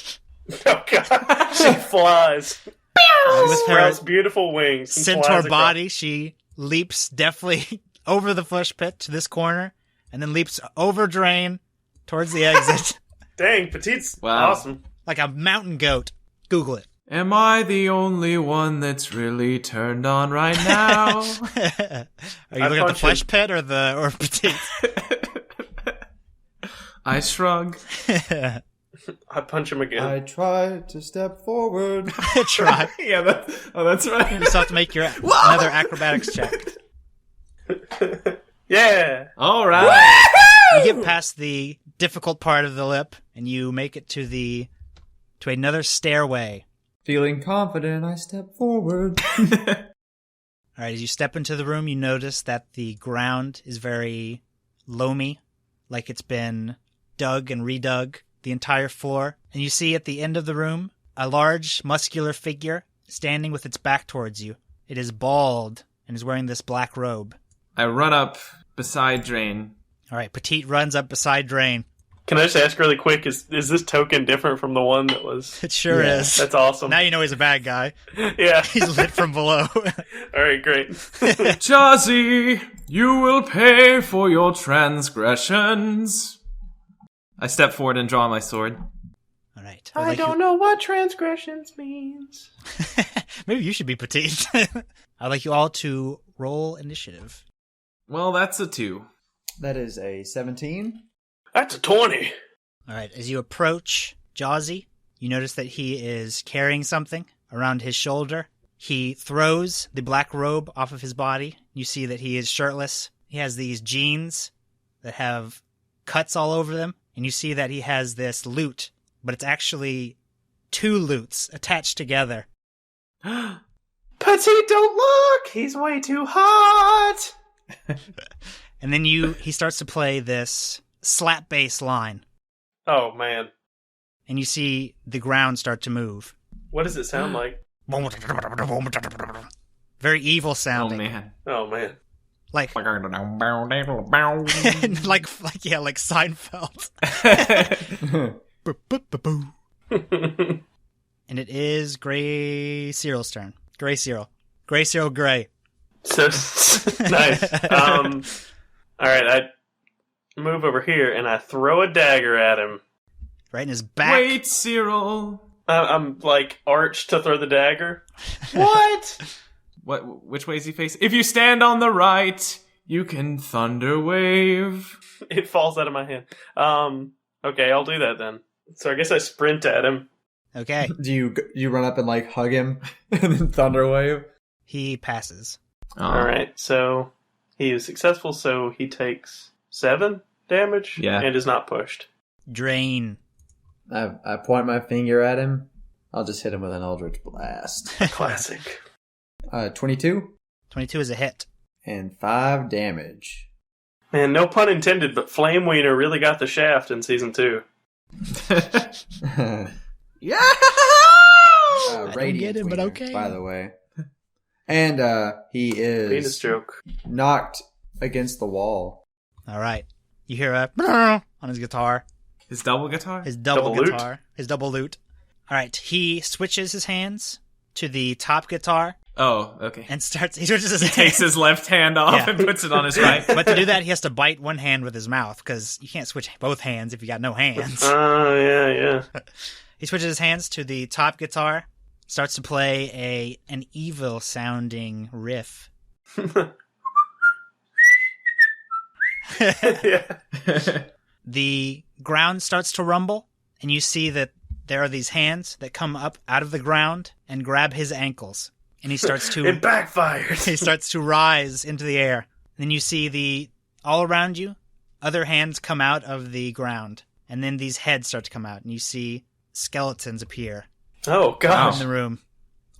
Oh, God. She flies. With her Sprouts beautiful wings. and centaur flies across. body, she leaps deftly over the flesh pit to this corner, and then leaps over Drain towards the exit. Dang, Petite's Wow. awesome. Like a mountain goat. Google it. Am I the only one that's really turned on right now? Are you I looking at the punch flesh him. pit or Petite? I shrug. I punch him again. I tried to step forward. Try. Yeah, that's right. You just have to make your another acrobatics check. Yeah. All right. You get past the difficult part of the lip, and you make it to another stairway. Feeling confident, I step forward. All right, as you step into the room, you notice that the ground is very loamy, like it's been dug and redug, the entire floor. And you see at the end of the room a large, muscular figure standing with its back towards you. It is bald and is wearing this black robe. I run up beside Drain. All right, Petite runs up beside Drain. Can I just ask really quick, is this token different from the one that was... It sure Yeah. is. That's awesome. Now you know he's a bad guy. Yeah. He's lit from below. Alright, great. Jazzy, you will pay for your transgressions. I step forward and draw my sword. All right. I don't know what transgressions means. Maybe you should be Petite. I'd like you all to Roll initiative. Well, that's a 2. That is a 17. That's a 20. All right, as you approach Jawsy, you notice that he is carrying something around his shoulder. He throws the black robe off of his body. You see that he is shirtless. He has these jeans that have cuts all over them. And you see that he has this lute, but it's actually 2 lutes attached together. Petite, don't look! He's way too hot! And then he starts to play this slap bass line. Oh, man. And you see the ground start to move. What does it sound like? Very evil Oh, sounding. man. Oh, man. Like Seinfeld. And it is Gray Cyril's turn. Gray Cyril. Gray Cyril Gray. So nice. All right, I move over here and I throw a dagger at him. Right in his back. Wait, Cyril. I'm like arched to throw the dagger. What? Which way is he facing? If you stand on the right, you can thunder wave. It falls out of my hand. Okay, I'll do that then. So I guess I sprint at him. Okay. Do you run up and like hug him and then thunder wave? He passes. All right, so he is successful, so he takes 7 damage and is not pushed. Drain. I point my finger at him. I'll just hit him with an Eldritch Blast. Classic. 22. 22 is a hit. And 5 damage. Man, no pun intended, but Flame Wiener really got the shaft in season 2. Yeah! I don't get it, but okay. By the way. And he is Penis joke. knocked against the wall. All right. You hear a on his guitar. His double guitar? His double Double guitar. lute? His double lute. All right. He switches his hands to the top guitar Oh, okay. and he switches his He takes hands. his left hand off Yeah. and puts it on his right. But to do that, he has to bite one hand with his mouth because you can't switch both hands if you got no hands. Oh, yeah. He switches his hands to the top guitar, starts to play an evil sounding riff. Yeah. The ground starts to rumble, and you see that there are these hands that come up out of the ground and grab his ankles. And he starts to It backfired. he starts to rise into the air. Then you see all around you, other hands come out of the ground. And then these heads start to come out, and you see skeletons appear Oh, gosh. in the room,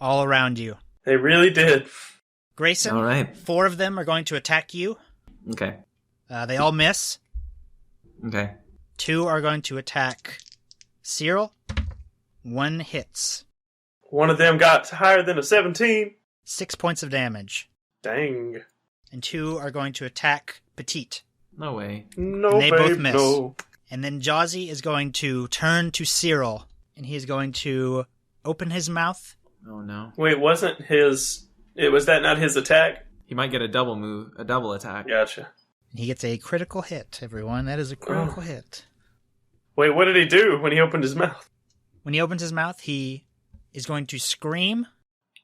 all around you. They really did. Grayson, All right. 4 of them are going to attack you. Okay. They all miss. Okay. 2 are going to attack Cyril. 1 hits. One of them got higher than a 17. 6 points of damage. Dang. And 2 are going to attack Petite. No way. No, And they babe, both miss. no. And then Jawsy is going to turn to Cyril, and he is going to open his mouth. Oh, no. Wait, was that not his attack? He might get a double attack. Gotcha. He gets a critical hit, everyone. That is a critical hit. Wait, what did he do when he opened his mouth? When he opens his mouth, he is going to scream.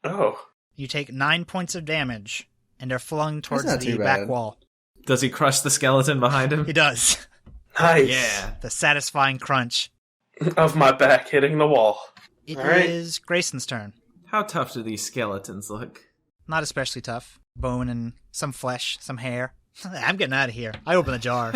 Oh. You take 9 points of damage and are flung towards not the too back bad. wall. Does he crush the skeleton behind him? He does. Nice. Yeah. The satisfying crunch. Of my back hitting the wall. It All right. is Grayson's turn. How tough do these skeletons look? Not especially tough. Bone and some flesh, some hair. I'm getting out of here. I open the jar.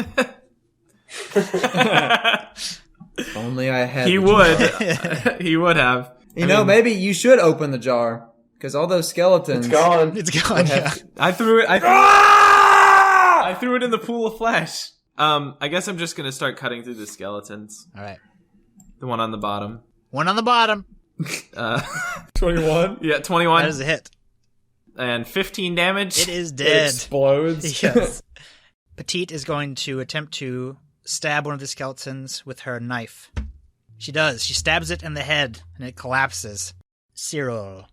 If only I had. He the would. He would have. You know, maybe you should open the jar because all those skeletons. It's gone. It's gone. Yeah. I threw it. I threw it in the pool of flesh. I guess I'm just gonna start cutting through the skeletons. All right. The one on the bottom. 1 on the bottom. 21. Yeah, 21 That is a hit. and 15 damage. It is It dead. explodes. Yes. Petite is going to attempt to stab one of the skeletons with her knife. She does. She stabs it in the head, and it collapses. Cyril.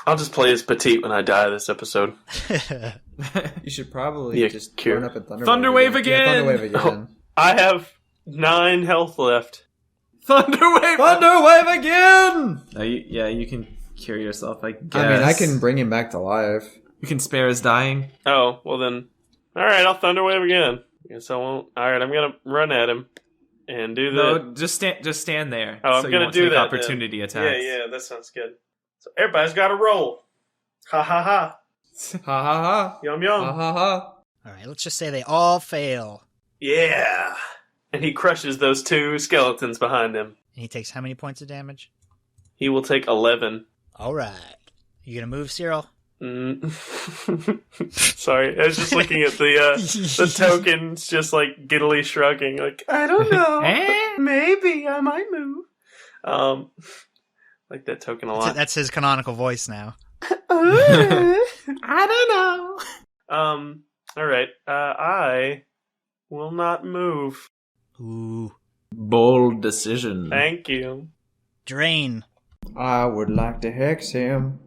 I'll just play as Petite when I die this episode. You should probably Yeah, just cute. run up and Thunderwave again! Yeah, Thunderwave again. I have 9 health left. Thunderwave. Thunderwave again! You can cure yourself. I guess. I mean, I can bring him back to life. You can spare his dying. Oh, well then. Alright, I'll Thunderwave again. Guess I won't. Alright, I'm gonna run at him. And do the... No, just stand there. Oh, I'm so gonna you do won't take that opportunity then. attacks. Yeah, that sounds good. So everybody's got to roll. Ha ha ha. Ha ha ha. Yum Ha yum. ha ha. All right, let's just say they all fail. Yeah. And he crushes those 2 skeletons behind him. And he takes how many points of damage? He will take 11. All right. You gonna move, Cyril? Sorry, I was just looking at the tokens, just like giddily shrugging, like I don't know, maybe I might move. Like that token a lot. That's his canonical voice now. I don't know. All right. I will not move. Ooh. Bold decision. Thank you. Drain. I would like to hex him.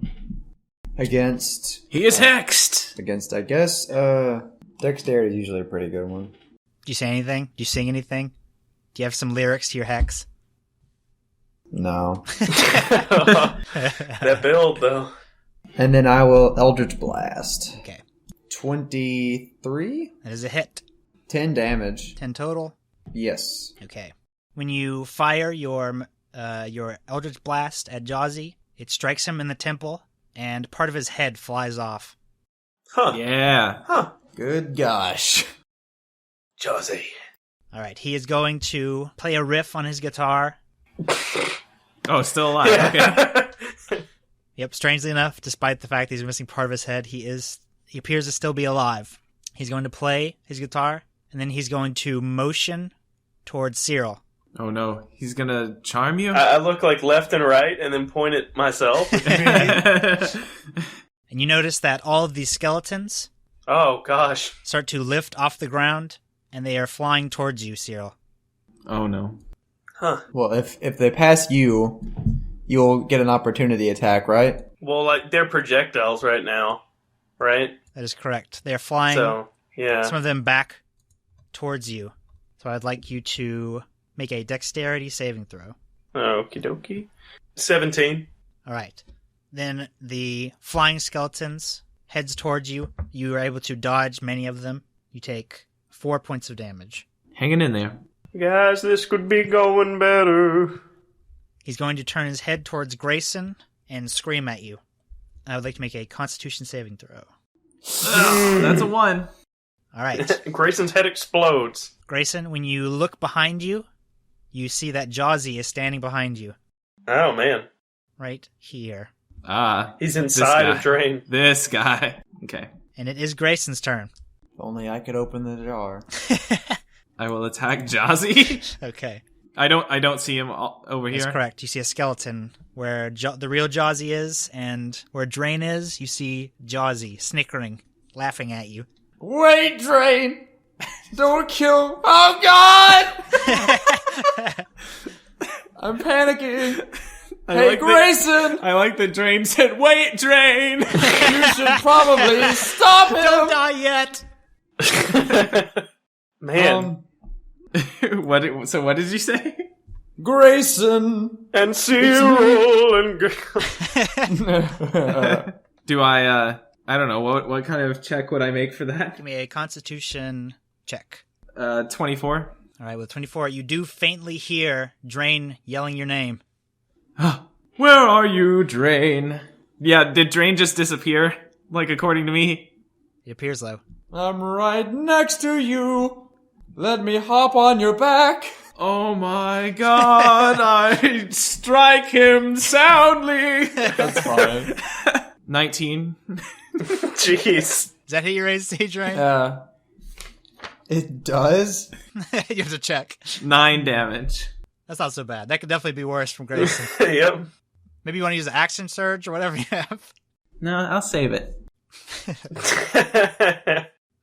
Against... He is hexed! Against, I guess, dexterity is usually a pretty good one. Do you say anything? Do you sing anything? Do you have some lyrics to your hex? No. That build, though. And then I will Eldritch Blast. Okay. 23? That is a hit. 10 damage. 10 total? Yes. Okay. When you fire your Eldritch Blast at Jawsy, it strikes him in the temple, and part of his head flies off. Huh. Yeah. Huh. Good gosh. Josie. All right, he is going to play a riff on his guitar. Oh, still alive. Okay. Yep, strangely enough, despite the fact that he's missing part of his head, he appears to still be alive. He's going to play his guitar, and then he's going to motion towards Cyril. Oh no, he's gonna charm you? I look like left and right, and then point at myself. And you notice that all of these skeletons Oh gosh. start to lift off the ground, and they are flying towards you, Cyril. Oh no. Huh. Well, if they pass you, you'll get an opportunity attack, right? Well, like they're projectiles right now, right? That is correct. They are flying, So yeah. some of them back towards you. So I'd like you to make a dexterity saving throw. Okie dokie. 17. All right. Then the flying skeletons heads towards you. You are able to dodge many of them. You take 4 points of damage. Hanging in there. Guys, this could be going better. He's going to turn his head towards Grayson and scream at you. I would like to make a Constitution saving throw. That's a 1. All right. Grayson's head explodes. Grayson, when you look behind you, you see that Jawsy is standing behind you. Oh man. Right here. Ah. He's inside a drain. This guy. Okay. And it is Grayson's turn. If only I could open the jar. I will attack Jazzy. Okay. I don't see him over here. That's correct. You see a skeleton where the real Jawsy is, and where Drain is, you see Jawsy snickering, laughing at you. Wait, Drain! Don't kill... Oh, God! I'm panicking. Hey, Grayson! I like the Drain said, "Wait, Drain!" You should probably stop him! Don't die yet! Man. So what did you say? Grayson! And Cyril and Do I don't know, what kind of check would I make for that? Give me a Constitution check. 24. All right, with 24, you do faintly hear Drain yelling your name. Where are you, Drain? Yeah, did Drain just disappear? Like, according to me? It appears though. I'm right next to you. Let me hop on your back. Oh my god, I strike him soundly! That's fine. 19. 19. Jeez. Is that who you raised, Drain? It does? You have to check. 9 damage. That's not so bad. That could definitely be worse from Grayson. Yep. Maybe you want to use the Action Surge or whatever you have. No, I'll save it.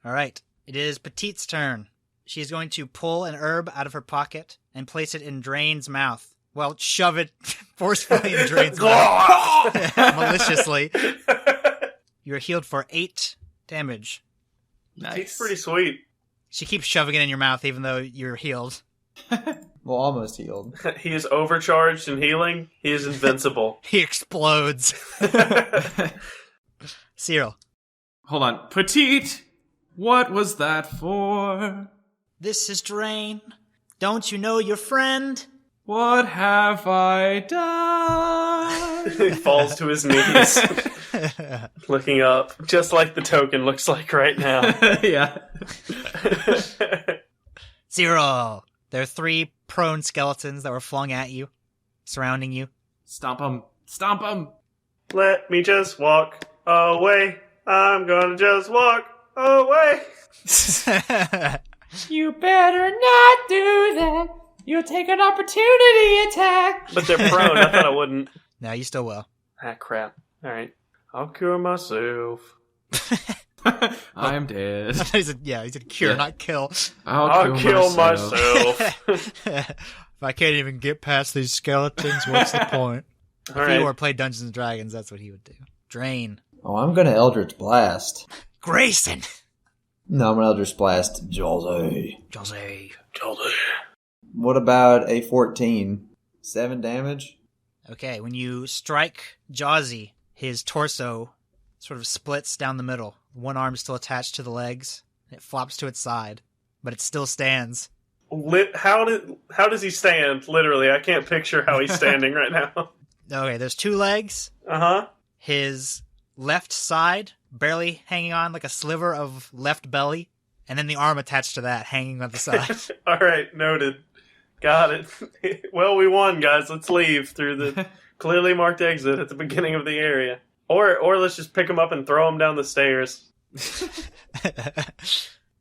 All right. It is Petite's turn. She is going to pull an herb out of her pocket and place it in Drain's mouth. Well, shove it forcefully in Drain's mouth. Maliciously. You are healed for 8 damage. Nice. He's pretty sweet. She keeps shoving it in your mouth even though you're healed. Well, almost healed. He is overcharged in healing. He is invincible. He explodes. Cyril. Hold on. Petite, what was that for? This is Drain. Don't you know your friend? What have I done? He falls to his knees, looking up, just like the token looks like right now. Yeah. Zero. There are 3 prone skeletons that were flung at you, surrounding you. Stomp him. Stomp him. Let me just walk away. I'm gonna just walk away. You better not do that. You'll take an opportunity attack. But they're prone. I thought I wouldn't. No, you still will. Ah, crap. All right. I'll cure myself. I'm dead. He said cure, Yeah. not kill. I'll kill myself. If I can't even get past these skeletons, what's the point? If All he right. were to play Dungeons and Dragons, that's what he would do. Drain. Oh, I'm gonna Eldritch Blast. Grayson! No, I'm gonna Eldritch Blast Jose. Jose. What about a 14? 7 damage? Okay, when you strike Jazzy, his torso sort of splits down the middle. One arm is still attached to the legs. It flops to its side, but it still stands. How does he stand? Literally, I can't picture how he's standing right now. Okay, there's 2 legs. Uh-huh. His left side barely hanging on like a sliver of left belly, and then the arm attached to that hanging on the side. All right, noted. Got it. Well, we won, guys. Let's leave through the clearly marked exit at the beginning of the area. Or let's just pick him up and throw him down the stairs.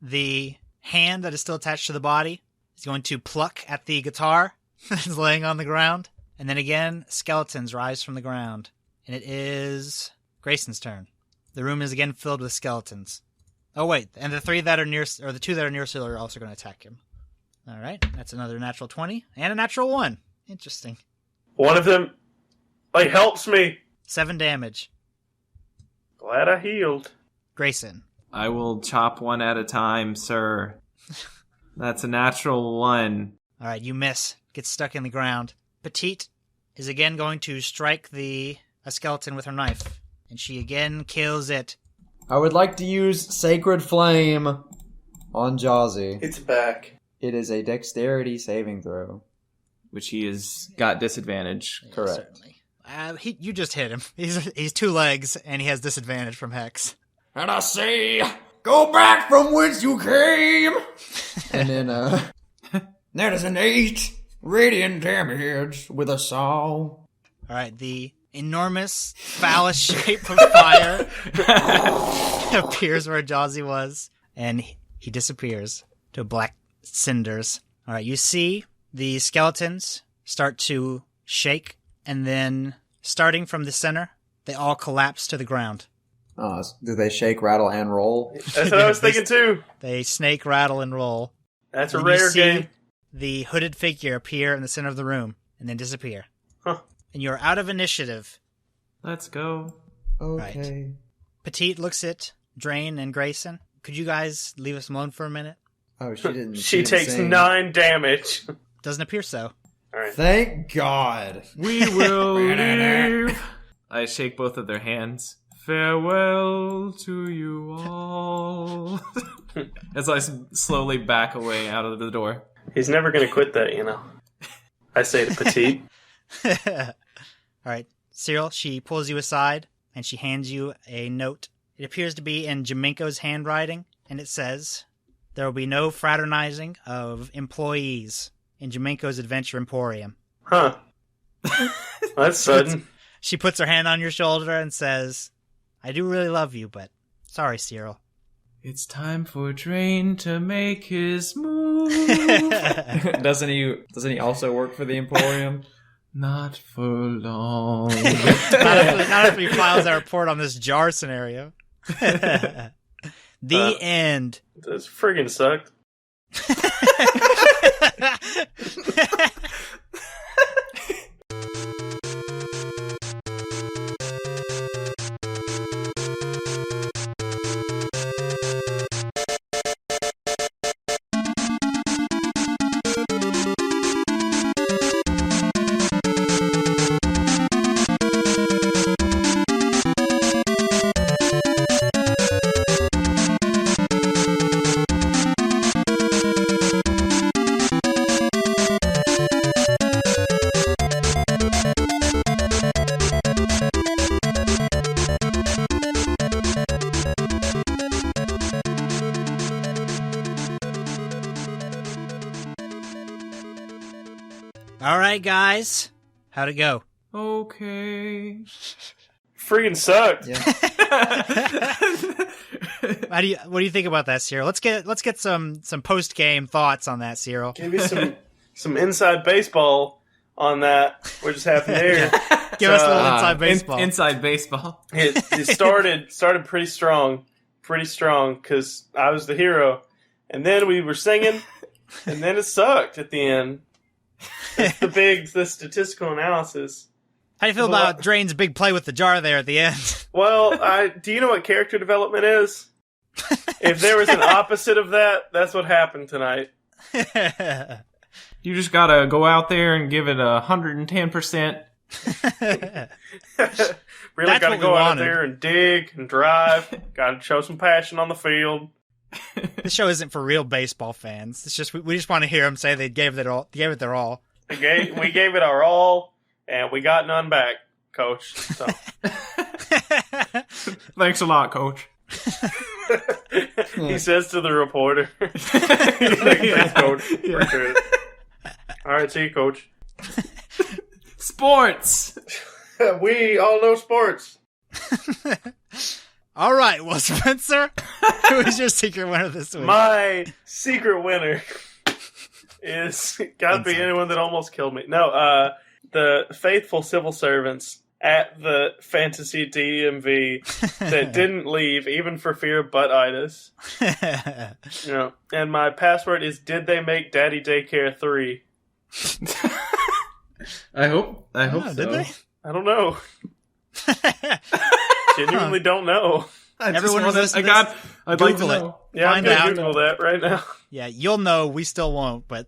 The hand that is still attached to the body is going to pluck at the guitar that's laying on the ground. And then again, skeletons rise from the ground. And it is Grayson's turn. The room is again filled with skeletons. Oh, wait. And the 2 that are near Syl are also going to attack him. All right. That's another natural 20 and a natural 1. Interesting. One of them, helps me. 7 damage. Glad I healed. Grayson. I will chop one at a time, sir. That's a natural 1. All right, you miss. Gets stuck in the ground. Petite is again going to strike a skeleton with her knife. And she again kills it. I would like to use Sacred Flame on Jazzy. It's back. It is a dexterity saving throw. Which he has got disadvantage. Yeah, Correct. certainly. You just hit him. He's 2 legs, and he has disadvantage from Hex. And I say, go back from whence you came! And then, that is an 8 radiant damage with a saw. All right, the enormous phallus shape of fire appears where Jazzy was, and he disappears to black cinders. All right, you see the skeletons start to shake, and then starting from the center, they all collapse to the ground. Oh, do they shake, rattle, and roll? That's what I was thinking too. They snake, rattle, and roll. That's a And you rare see game. The hooded figure appear in the center of the room, and then disappear. Huh. And you're out of initiative. Let's go. Okay. Petite looks at Drain and Grayson. Could you guys leave us alone for a minute? Oh, she didn't. She didn't takes sing. 9 damage. Doesn't appear so. All right. Thank God. We will leave. I shake both of their hands. Farewell to you all. As I slowly back away out of the door. He's never going to quit that, you know. I say to Petite. All right. Cyril, she pulls you aside, and she hands you a note. It appears to be in Jaminko's handwriting, and it says, there will be no fraternizing of employees in Jaminko's Adventure Emporium. Huh. That's sudden. She puts her hand on your shoulder and says, I do really love you, but sorry, Cyril. It's time for Drain to make his move. Doesn't he also work for the Emporium? Not for long. Not if he files that report on this jar scenario. The end. That's friggin' sucked. All right, guys. How'd it go? Okay. Freaking sucked. Yeah. What do you think about that, Cyril? Let's get some post game thoughts on that, Cyril. Give me some inside baseball on that. What just happened there? Give us a little inside baseball. Inside baseball. It started pretty strong because I was the hero, and then we were singing, and then it sucked at the end. That's the statistical analysis. How do you feel about Drain's big play with the jar there at the end? Well, do you know what character development is? If there was an opposite of that, that's what happened tonight. You just gotta go out there and give it 110%. Really gotta go out there and dig and drive. Gotta show some passion on the field. This show isn't for real baseball fans. It's just we just want to hear them say they gave it their all. We gave it our all, and we got none back, Coach. So. Thanks a lot, Coach. He says to the reporter. He's like, thanks, Coach. Appreciate it. All right, see you, Coach. Sports! We all know sports. All right, well, Spencer, who is your secret winner this week? My secret winner is gotta be anyone that almost killed me. No, the faithful civil servants at the fantasy DMV that didn't leave even for fear of butt-itis. And my password is, did they make Daddy Daycare 3? I hope so. Did they? I don't know. Genuinely don't know. Everyone who's listening, I'd like to know. Yeah, Find I'm out. gonna Google that right now. Yeah, you'll know. We still won't, but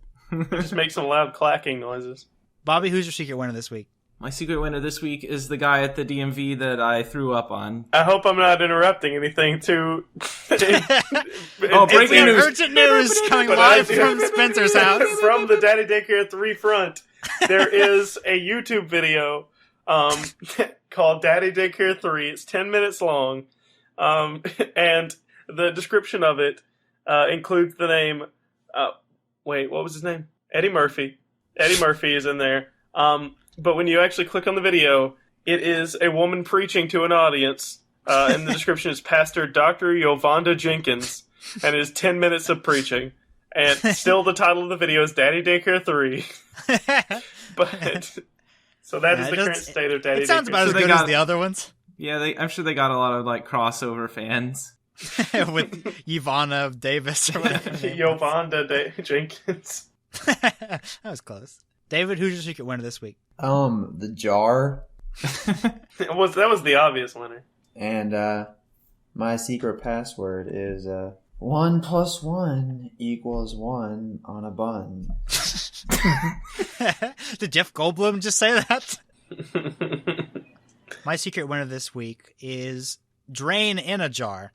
Just make some loud clacking noises. Bobby, who's your secret winner this week? My secret winner this week is the guy at the DMV that I threw up on. I hope I'm not interrupting anything too. Breaking news! Urgent news coming But live I do- from Spencer's house. From the Daddy Daycare 3 front, there is a YouTube video called Daddy Daycare 3. It's 10 minutes long. And the description of it includes the name... what was his name? Eddie Murphy. Eddie Murphy is in there. But when you actually click on the video, it is a woman preaching to an audience. And the description is Pastor Dr. Yovanda Jenkins. And it is 10 minutes of preaching. And still the title of the video is Daddy Daycare 3. But so that is the current state of Daddy Daycare. It sounds about as good as the other ones. Yeah, I'm sure they got a lot of crossover fans. With Ivana Davis or whatever. Yovanda Jenkins. That was close. David, who's your secret winner this week? The jar. That was the obvious winner. And my secret password is 1 + 1 = 1 on a bun. Did Jeff Goldblum just say that? My secret winner this week is Drain in a Jar.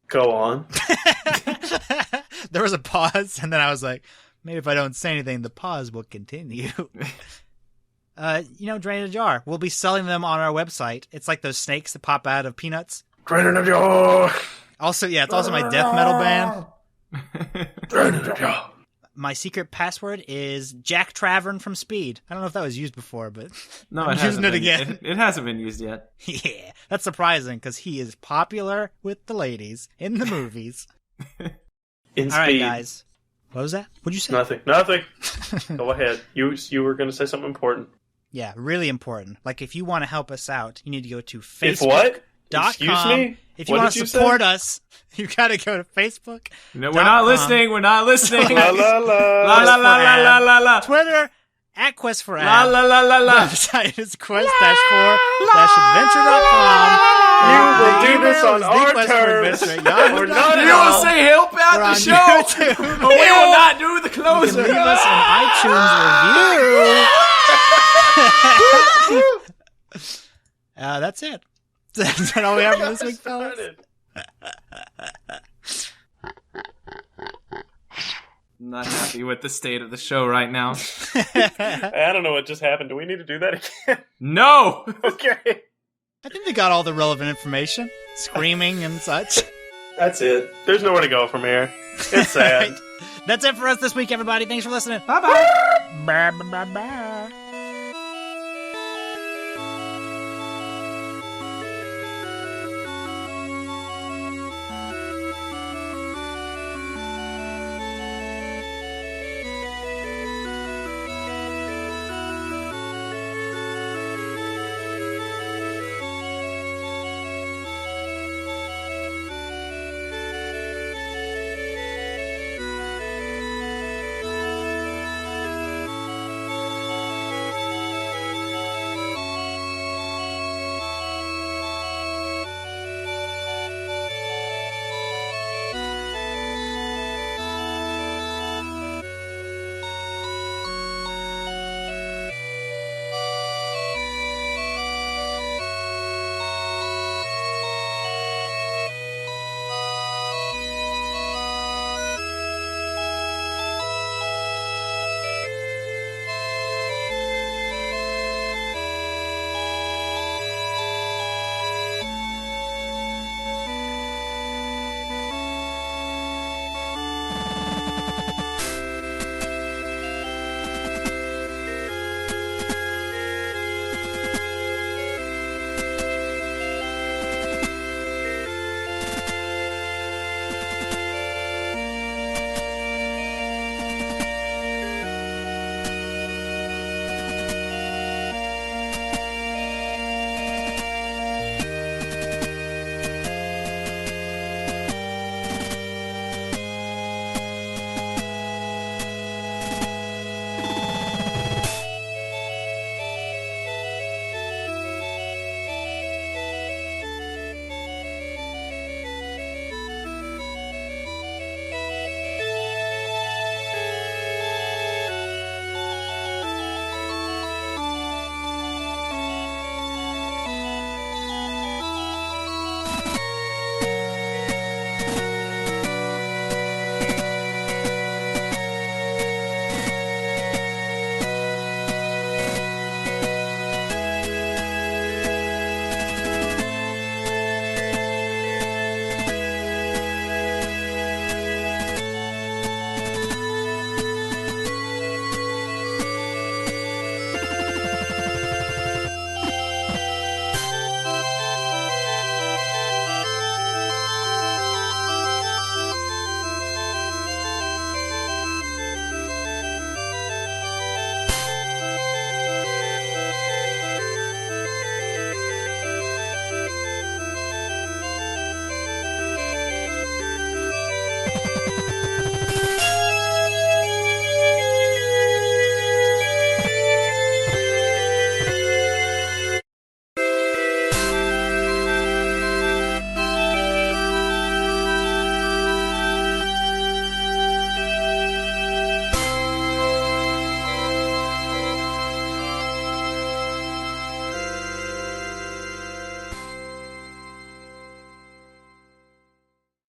Go on. There was a pause, and then I was like, maybe if I don't say anything, the pause will continue. Drain in a Jar. We'll be selling them on our website. It's like those snakes that pop out of peanuts. Drain in a jar. Also, yeah, it's also my death metal band. Drain in a jar. My secret password is Jack Travern from Speed. I don't know if that was used before, but No, I'm it hasn't using it been. again. It hasn't been used yet. Yeah, that's surprising because he is popular with the ladies in the movies. In All right, Speed. guys. What was that? What'd you say? Nothing. Go ahead. You were going to say something important. Yeah, really important. Like, if you want to help us out, you need to go to If what? Facebook.com. Excuse me? If you What want did to you support say? us, you got to go to Facebook. No, we're not listening. We're not listening. La la la. La la la la la la la. Twitter, at Quest for La Ad. la la la la. Website is quest-4-adventure.com. You will do this on our The Quest for terms. Adventure. Or not You at will all. say help We're out the on show, YouTube. but we will not do the You can closer. leave us an iTunes review. That's it. That's all we have for this week, fellas. I'm not happy with the state of the show right now. I don't know what just happened. Do we need to do that again? No! Okay. I think they got all the relevant information. Screaming and such. That's it. There's nowhere to go from here. It's sad. That's it for us this week, everybody. Thanks for listening. Bye-bye. Bye bye bye.